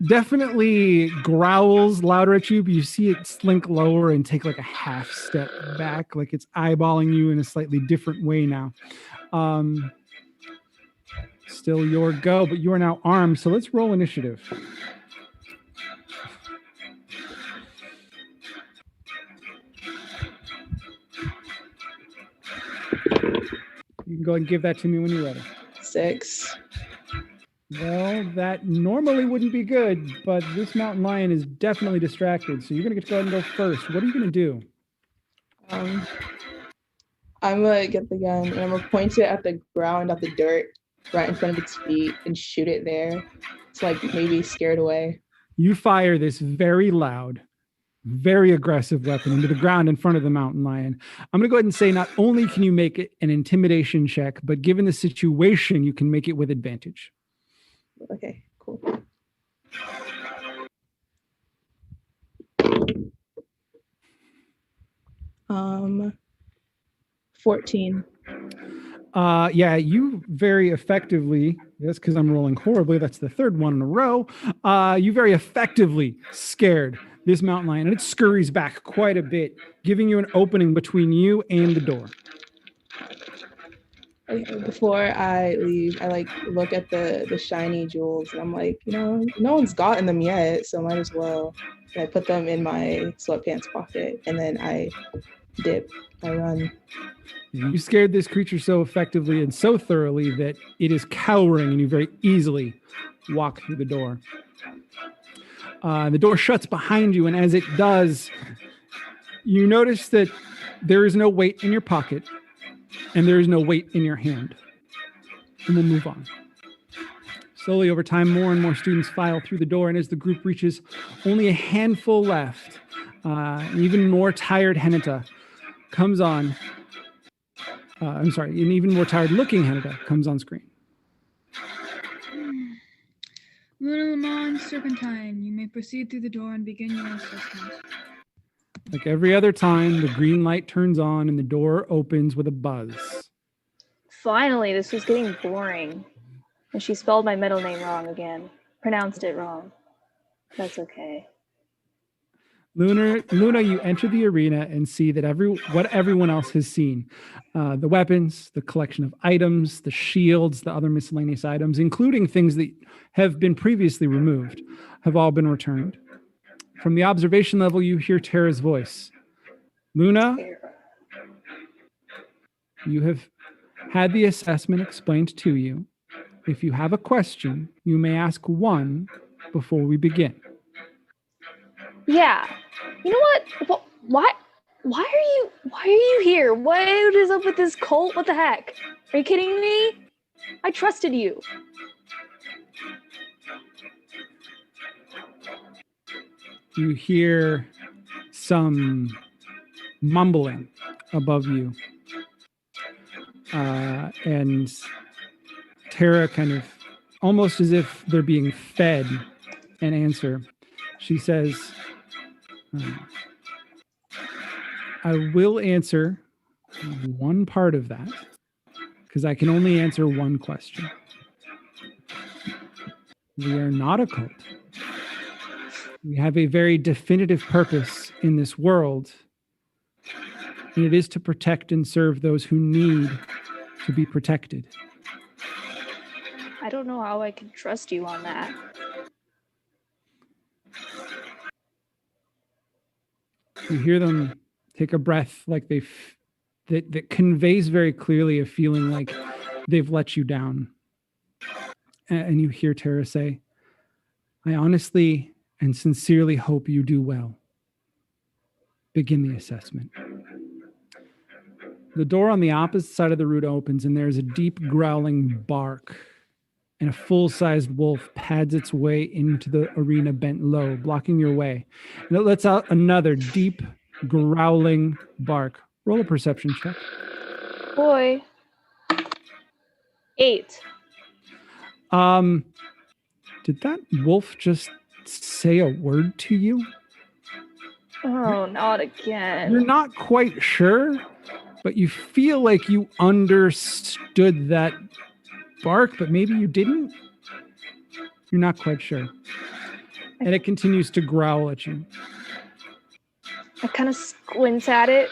definitely growls louder at you, but you see it slink lower and take like a half step back, like it's eyeballing you in a slightly different way now. Still your go, but you are now armed, so let's roll initiative. You can go ahead and give that to me when you're ready. 6. Well, that normally wouldn't be good, but this mountain lion is definitely distracted, so you're going to go ahead and go first. What are you going to do? I'm going to get the gun, and I'm going to point it at the ground, at the dirt, right in front of its feet, and shoot it there. It's like maybe scared away. You fire this very loud, very aggressive weapon into the ground in front of the mountain lion. I'm going to go ahead and say not only can you make it an intimidation check, but given the situation, you can make it with advantage. Okay, cool. Um, 14. Yeah, you very effectively, yes, because I'm rolling horribly, that's the third one in a row. You very effectively scared this mountain lion, and it scurries back quite a bit, giving you an opening between you and the door. Okay, before I leave, I look at the shiny jewels, and I'm like, no one's gotten them yet, so might as well. And I put them in my sweatpants pocket, and then I dip. I run. You scared this creature so effectively and so thoroughly that it is cowering, and you very easily walk through the door. The door shuts behind you, and as it does, you notice that there is no weight in your pocket, and there is no weight in your hand. And we'll move on. Slowly over time, more and more students file through the door, and as the group reaches only a handful left, an even more tired Henita comes on. An even more tired looking Henita comes on screen. Luna Lamont Serpentine, you may proceed through the door and begin your assessment. Like every other time, the green light turns on and the door opens with a buzz. Finally, this was getting boring. And she spelled my middle name wrong again. Pronounced it wrong. That's okay. Luna, you enter the arena and see that what everyone else has seen. The weapons, the collection of items, the shields, the other miscellaneous items, including things that have been previously removed, have all been returned. From the observation level, you hear Tara's voice. Luna, you have had the assessment explained to you. If you have a question, you may ask one before we begin. Yeah. You know what? Why are you here? What is up with this cult? What the heck? Are you kidding me? I trusted you. You hear some mumbling above you. And Tara, kind of almost as if they're being fed an answer, she says, I will answer one part of that because I can only answer one question. We are not a cult. We have a very definitive purpose in this world, and it is to protect and serve those who need to be protected. I don't know how I can trust you on that. You hear them take a breath, like that conveys very clearly a feeling like they've let you down. And you hear Tara say, I honestly and sincerely hope you do well. Begin the assessment. The door on the opposite side of the room opens, and there's a deep growling bark, and a full-sized wolf pads its way into the arena bent low, blocking your way. And it lets out another deep growling bark. Roll a perception check. Boy. 8. Did that wolf just say a word to you? Oh, not again. You're not quite sure, but you feel like you understood that bark, but maybe you didn't. You're not quite sure. And it continues to growl at you. I kind of squint at it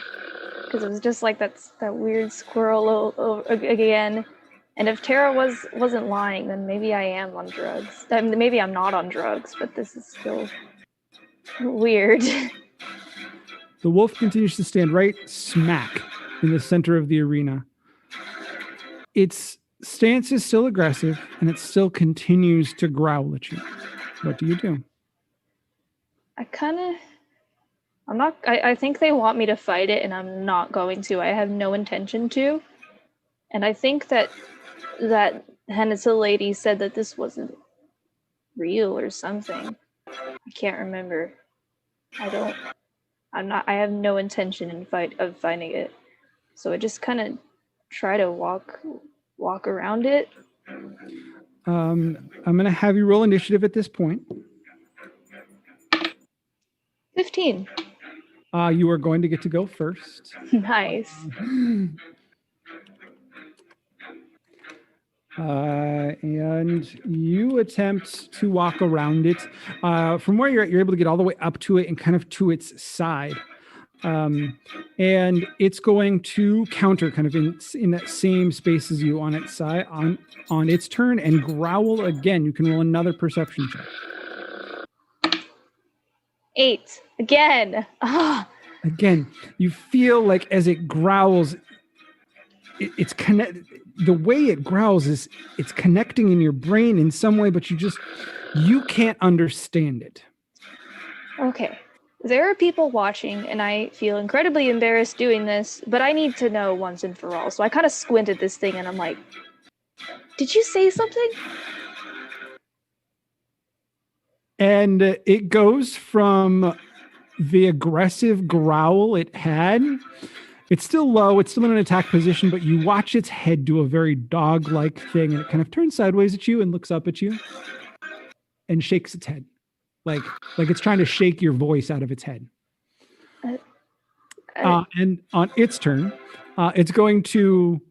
because it was just like that weird squirrel again. And if Tara wasn't lying, then maybe I am on drugs. Maybe I'm not on drugs, but this is still weird. The wolf continues to stand right smack in the center of the arena. Its stance is still aggressive, and it still continues to growl at you. What do you do? I think they want me to fight it, and I'm not going to. I have no intention to. And I think that Hennizel lady said that this wasn't real or something. I can't remember. I have no intention of finding it. So I just kind of try to walk around it. I'm going to have you roll initiative at this point. 15. You are going to get to go first. Nice. And you attempt to walk around it. From where you're at, you're able to get all the way up to it and kind of to its side. And it's going to counter kind of in that same space as you on its side, on its turn, and growl again. You can roll another perception check. 8. Again. Again, you feel like as it growls, it's the way it growls is it's connecting in your brain in some way, but you can't understand it. Okay. There are people watching, and I feel incredibly embarrassed doing this, but I need to know once and for all. So I kind of squint at this thing, and I'm like, did you say something? And it goes from the aggressive growl it had. It's still low. It's still in an attack position, but you watch its head do a very dog-like thing, and it kind of turns sideways at you and looks up at you and shakes its head. Like it's trying to shake your voice out of its head. And on its turn, it's going to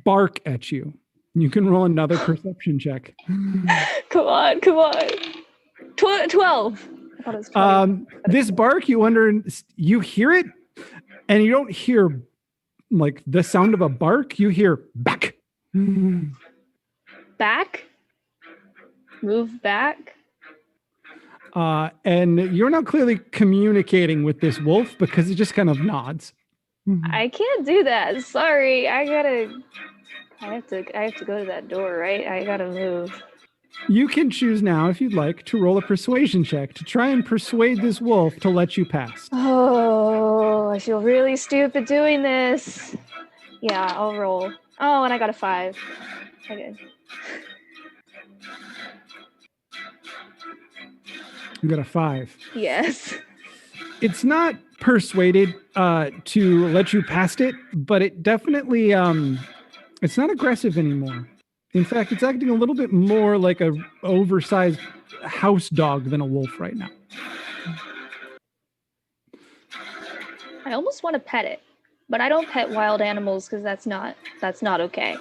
bark at you. You can roll another perception check. Come on. 12. I thought it was 20. This bark, you hear it, and you don't hear like the sound of a bark. You hear back. Back? Move back? And you're not clearly communicating with this wolf because it just kind of nods. I can't do that. Sorry. I have to go to that door, right? I gotta move. You can choose now, if you'd like, to roll a persuasion check to try and persuade this wolf to let you pass. Oh, I feel really stupid doing this. Yeah, I'll roll. Oh, and I got a 5. Okay. You got a 5. Yes. It's not persuaded to let you past it, but it definitely it's not aggressive anymore. In fact, it's acting a little bit more like a oversized house dog than a wolf right now. I almost want to pet it, but I don't pet wild animals because that's not okay.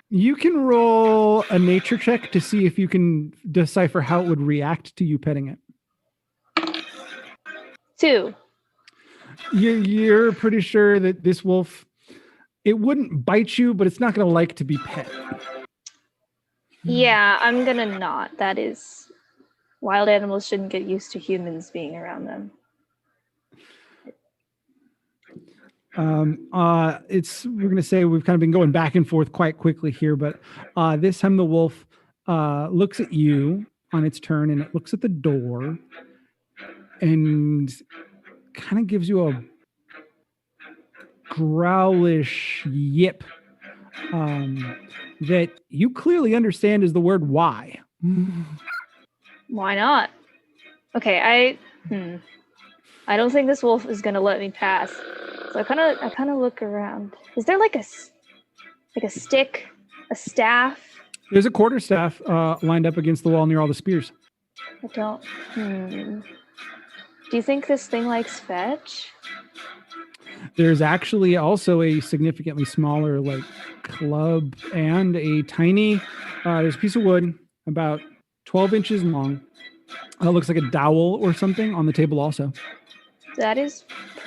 You can roll a nature check to see if you can decipher how it would react to you petting it. 2. You're pretty sure that this wolf, it wouldn't bite you, but it's not going to like to be pet. Yeah, I'm gonna not. That is, wild animals shouldn't get used to humans being around them. We're going to say we've kind of been going back and forth quite quickly here, but this time the wolf looks at you on its turn, and it looks at the door and kind of gives you a growlish yip that you clearly understand is the word why. Why not? Okay, I don't think this wolf is gonna let me pass. So I kind of look around. Is there like a stick, a staff? There's a quarterstaff lined up against the wall near all the spears. I don't. Do you think this thing likes fetch? There's actually also a significantly smaller like club and a tiny, there's a piece of wood about 12 inches long. It looks like a dowel or something on the table also. That is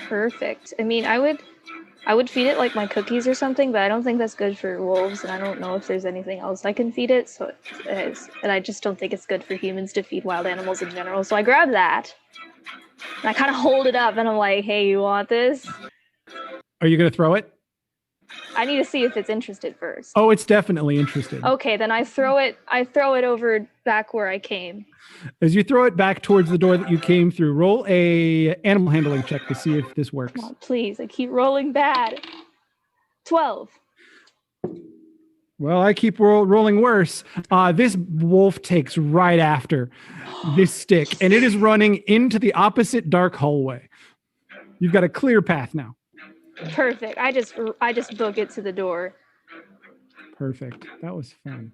perfect. I mean, I would feed it like my cookies or something, but I don't think that's good for wolves, and I don't know if there's anything else I can feed it. So and I just don't think it's good for humans to feed wild animals in general. So I grab that, and I kind of hold it up, and I'm like, "Hey, you want this?" Are you going to throw it? I need to see if it's interested first. Oh, it's definitely interested. Okay, then I throw it over back where I came. As you throw it back towards the door that you came through, roll a animal handling check to see if this works. Oh, please, I keep rolling bad. 12. Well, I keep rolling worse. This wolf takes right after this stick, and it is running into the opposite dark hallway. You've got a clear path now. Perfect. I just book it to the door. Perfect. That was fun.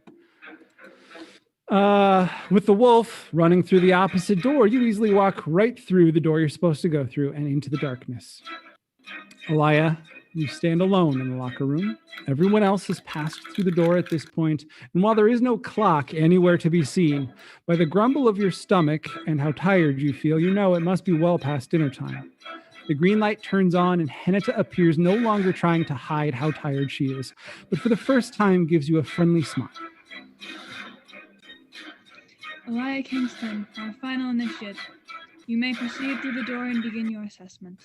With the wolf running through the opposite door, you easily walk right through the door you're supposed to go through and into the darkness. Alaya, you stand alone in the locker room. Everyone else has passed through the door at this point, and while there is no clock anywhere to be seen, by the grumble of your stomach and how tired you feel, you know it must be well past dinner time. The green light turns on, and Henita appears no longer trying to hide how tired she is, but for the first time gives you a friendly smile. Alaya Kingston, our final initiate. You may proceed through the door and begin your assessment.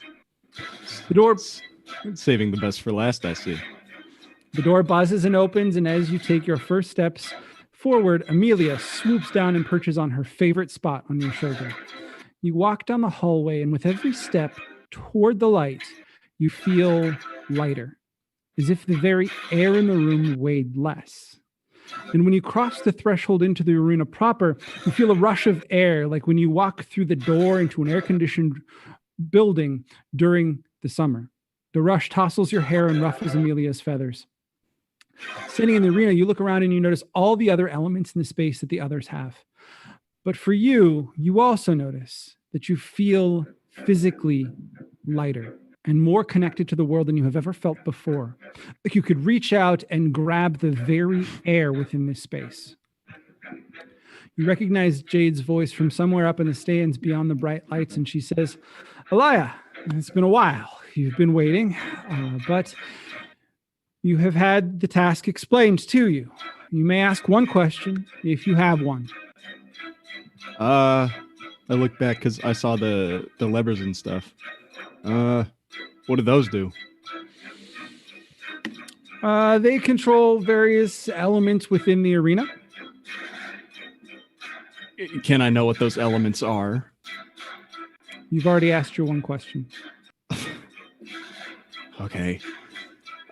The door... Saving the best for last, I see. The door buzzes and opens, and as you take your first steps forward, Amelia swoops down and perches on her favorite spot on your shoulder. You walk down the hallway, and with every step toward the light, you feel lighter, as if the very air in the room weighed less. And when you cross the threshold into the arena proper, you feel a rush of air, like when you walk through the door into an air-conditioned building during the summer. The rush tousles your hair and ruffles Amelia's feathers. Sitting in the arena, you look around and you notice all the other elements in the space that the others have. But for you, you also notice that you feel physically lighter and more connected to the world than you have ever felt before. Like you could reach out and grab the very air within this space. You recognize Jade's voice from somewhere up in the stands beyond the bright lights, and she says, Alaya, it's been a while. You've been waiting, but you have had the task explained to you. You may ask one question if you have one. I look back because I saw the levers and stuff. What do those do? They control various elements within the arena. Can I know what those elements are? You've already asked your one question. Okay.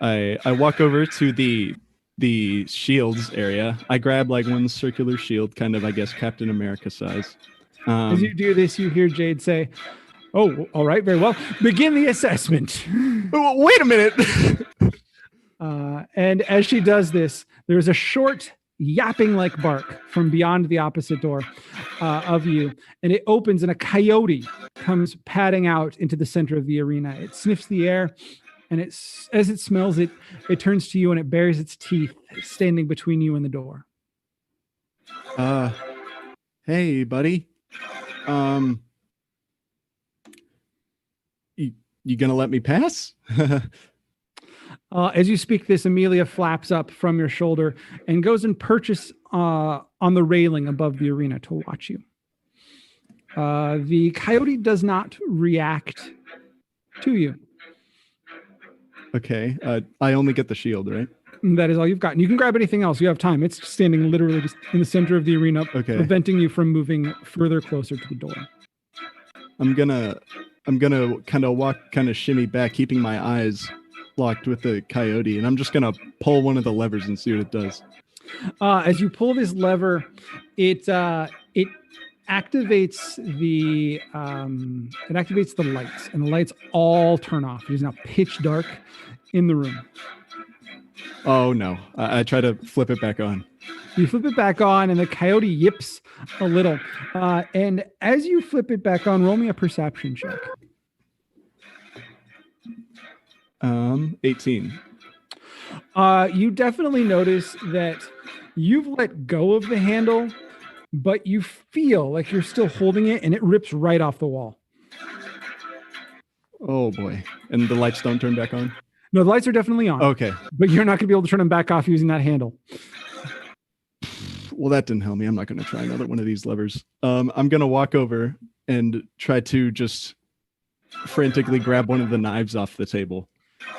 I walk over to the shields area. I grab like one circular shield, kind of, I guess, Captain America size. As you do this, you hear Jade say, Oh, all right. Very well. Begin the assessment. Wait a minute. And as she does this, there's a short yapping like bark from beyond the opposite door of you. And it opens and a coyote comes padding out into the center of the arena. It sniffs the air and as it smells it, it turns to you and it bares its teeth, standing between you and the door. Hey, buddy. You gonna let me pass? As you speak this, Amelia flaps up from your shoulder and goes and perches on the railing above the arena to watch you. The coyote does not react to you. Okay. I only get the shield, right? That is all you've gotten. You can grab anything else. You have time. It's standing literally just in the center of the arena, preventing you from moving further closer to the door. I'm gonna kind of shimmy back, keeping my eyes locked with the coyote, and I'm just gonna pull one of the levers and see what it does. As you pull this lever, it activates the lights, and the lights all turn off. It is now pitch dark in the room. Oh no! I try to flip it back on. You flip it back on, and the coyote yips a little. And as you flip it back on, roll me a perception check. 18. You definitely notice that you've let go of the handle, but you feel like you're still holding it, and it rips right off the wall. Oh boy! And the lights don't turn back on? No, the lights are definitely on. Okay. But you're not going to be able to turn them back off using that handle. Well, that didn't help me. I'm not going to try another one of these levers. I'm going to walk over and try to just frantically grab one of the knives off the table.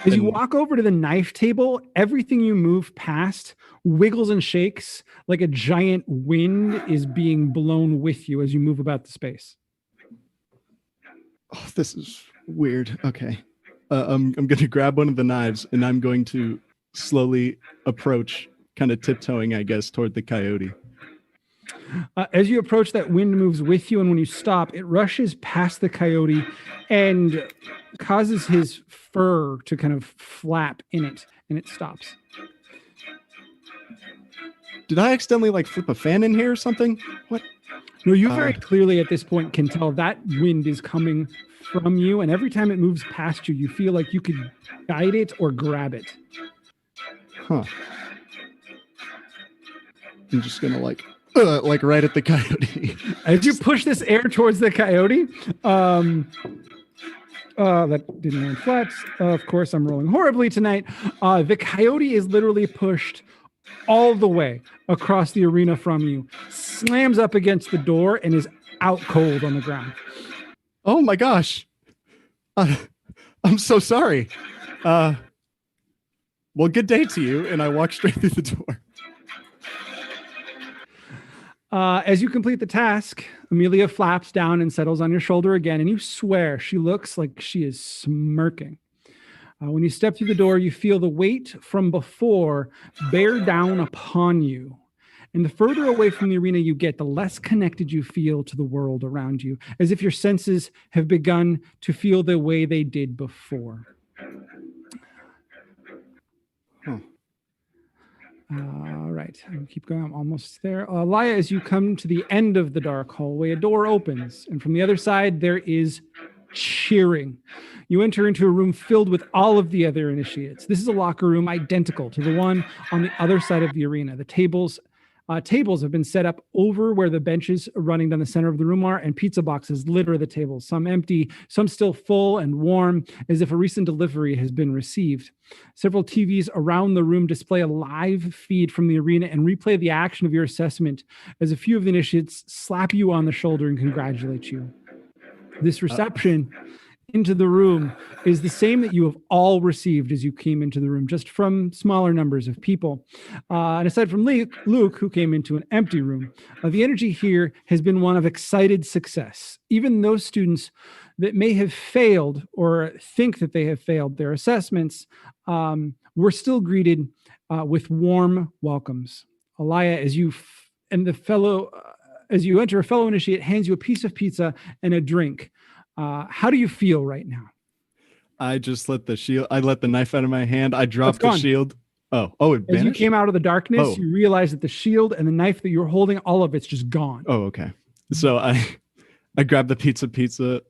As you walk over to the knife table, everything you move past wiggles and shakes like a giant wind is being blown with you as you move about the space. Oh, this is weird. Okay. I'm going to grab one of the knives and I'm going to slowly approach, kind of tiptoeing, I guess, toward the coyote. As you approach, that wind moves with you, and when you stop, it rushes past the coyote and causes his fur to kind of flap in it, and it stops. Did I accidentally flip a fan in here or something? What? No, you very clearly at this point can tell that wind is coming from you, and every time it moves past you, you feel like you could guide it or grab it. Huh. I'm just gonna right at the coyote. As you push this air towards the coyote, that didn't land flat. Of course, I'm rolling horribly tonight. The coyote is literally pushed all the way across the arena from you, slams up against the door, and is out cold on the ground. Oh my gosh. I'm so sorry. Well, good day to you. And I walk straight through the door. As you complete the task, Amelia flaps down and settles on your shoulder again, and you swear she looks like she is smirking. When you step through the door, you feel the weight from before bear down upon you. And the further away from the arena you get, the less connected you feel to the world around you, as if your senses have begun to feel the way they did before. All right, I'll keep going. I'm almost there. Laya, as you come to the end of the dark hallway, a door opens, and from the other side, there is cheering. You enter into a room filled with all of the other initiates. This is a locker room identical to the one on the other side of the arena. The tables have been set up over where the benches running down the center of the room are, and pizza boxes litter the tables, some empty, some still full and warm, as if a recent delivery has been received. Several TVs around the room display a live feed from the arena and replay the action of your assessment, as a few of the initiates slap you on the shoulder and congratulate you. This reception into the room is the same that you have all received as you came into the room, just from smaller numbers of people. And aside from Luke, who came into an empty room, the energy here has been one of excited success. Even those students that may have failed or think that they have failed their assessments were still greeted with warm welcomes. Alaya, as you enter, a fellow initiate hands you a piece of pizza and a drink. How do you feel right now? I just let the knife out of my hand. I dropped the gone. shield. Oh, it As you vanished? came out of the darkness, Oh. you realize that the shield and the knife that you were holding, all of it's just gone. Oh, okay. So I grab the piece of pizza,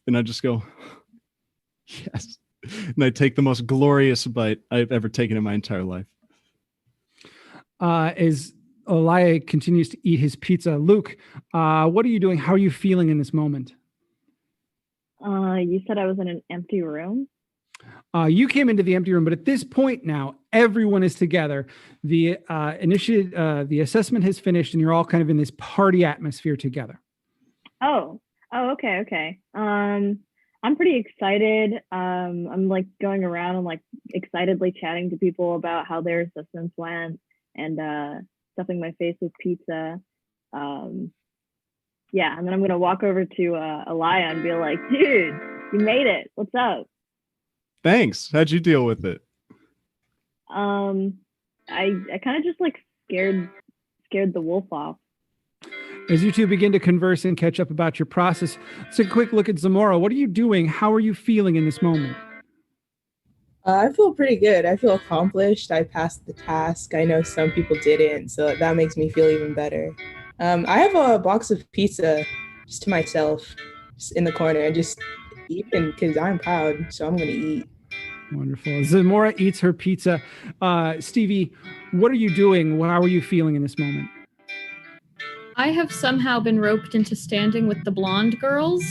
and I just go, yes. And I take the most glorious bite I've ever taken in my entire life. As Elia continues to eat his pizza, Luke, what are you doing? How are you feeling in this moment? You said I was in an empty room. You came into the empty room, but at this point now, everyone is together. The the assessment has finished, and you're all kind of in this party atmosphere together. Oh, okay. I'm pretty excited. I'm like going around and like excitedly chatting to people about how their assessments went and stuffing my face with pizza. Yeah, and then I'm gonna walk over to Elia and be like, dude, you made it. What's up? Thanks. How'd you deal with it? I kind of just like scared the wolf off. As you two begin to converse and catch up about your process, let's take a quick look at Zamora. What are you doing? How are you feeling in this moment? I feel pretty good. I feel accomplished. I passed the task. I know some people didn't, so that makes me feel even better. I have a box of pizza just to myself, just in the corner, just eating because I'm proud, so I'm gonna eat. Wonderful. As Zamora eats her pizza, Stevie, what are you doing? How are you feeling in this moment? I have somehow been roped into standing with the blonde girls.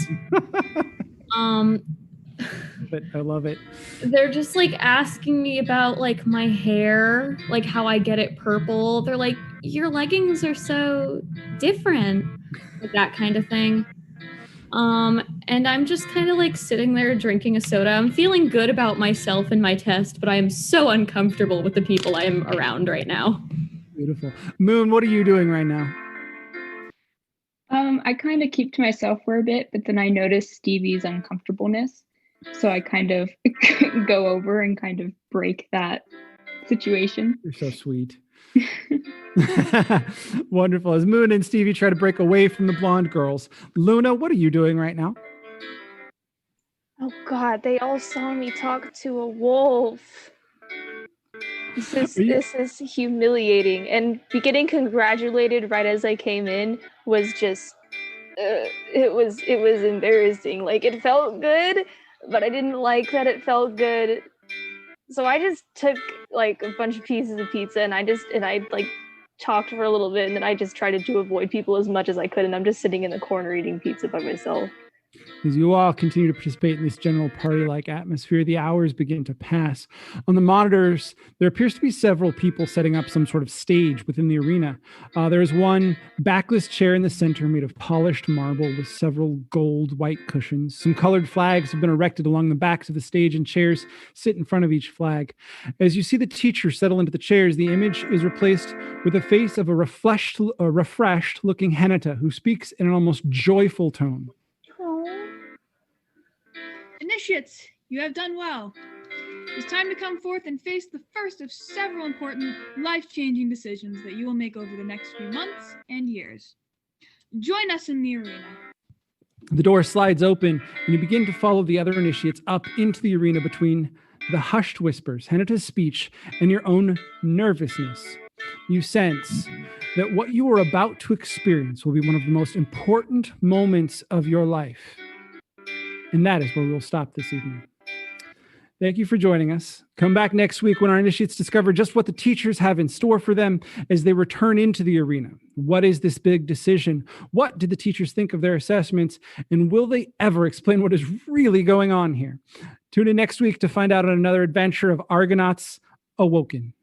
But I love it. They're just like asking me about like my hair, like how I get it purple. They're like, your leggings are so different, like that kind of thing. And I'm just kind of like sitting there drinking a soda. I'm feeling good about myself and my test, but I am so uncomfortable with the people I am around right now. Beautiful. Moon, what are you doing right now? I kind of keep to myself for a bit, but then I notice Stevie's uncomfortableness. So I kind of go over and kind of break that situation. You're so sweet. Wonderful. As Moon and Stevie try to break away from the blonde girls, Luna, what are you doing right now? Oh God, they all saw me talk to a wolf. This is humiliating, and getting congratulated right as I came in was just it was embarrassing. Like, it felt good, but I didn't like that it felt good. So I just took like a bunch of pieces of pizza and I like talked for a little bit, and then I just tried to avoid people as much as I could, and I'm just sitting in the corner eating pizza by myself. As you all continue to participate in this general party-like atmosphere, the hours begin to pass. On the monitors, there appears to be several people setting up some sort of stage within the arena. There is one backless chair in the center made of polished marble with several gold white cushions. Some colored flags have been erected along the backs of the stage, and chairs sit in front of each flag. As you see the teacher settle into the chairs, the image is replaced with the face of a refreshed-looking Henata who speaks in an almost joyful tone. Initiates, you have done well. It's time to come forth and face the first of several important, life-changing decisions that you will make over the next few months and years. Join us in the arena. The door slides open, and you begin to follow the other initiates up into the arena between the hushed whispers, Henata's speech, and your own nervousness. You sense that what you are about to experience will be one of the most important moments of your life. And that is where we'll stop this evening. Thank you for joining us. Come back next week when our initiates discover just what the teachers have in store for them as they return into the arena. What is this big decision? What did the teachers think of their assessments? And will they ever explain what is really going on here? Tune in next week to find out on another adventure of Argonauts Awoken.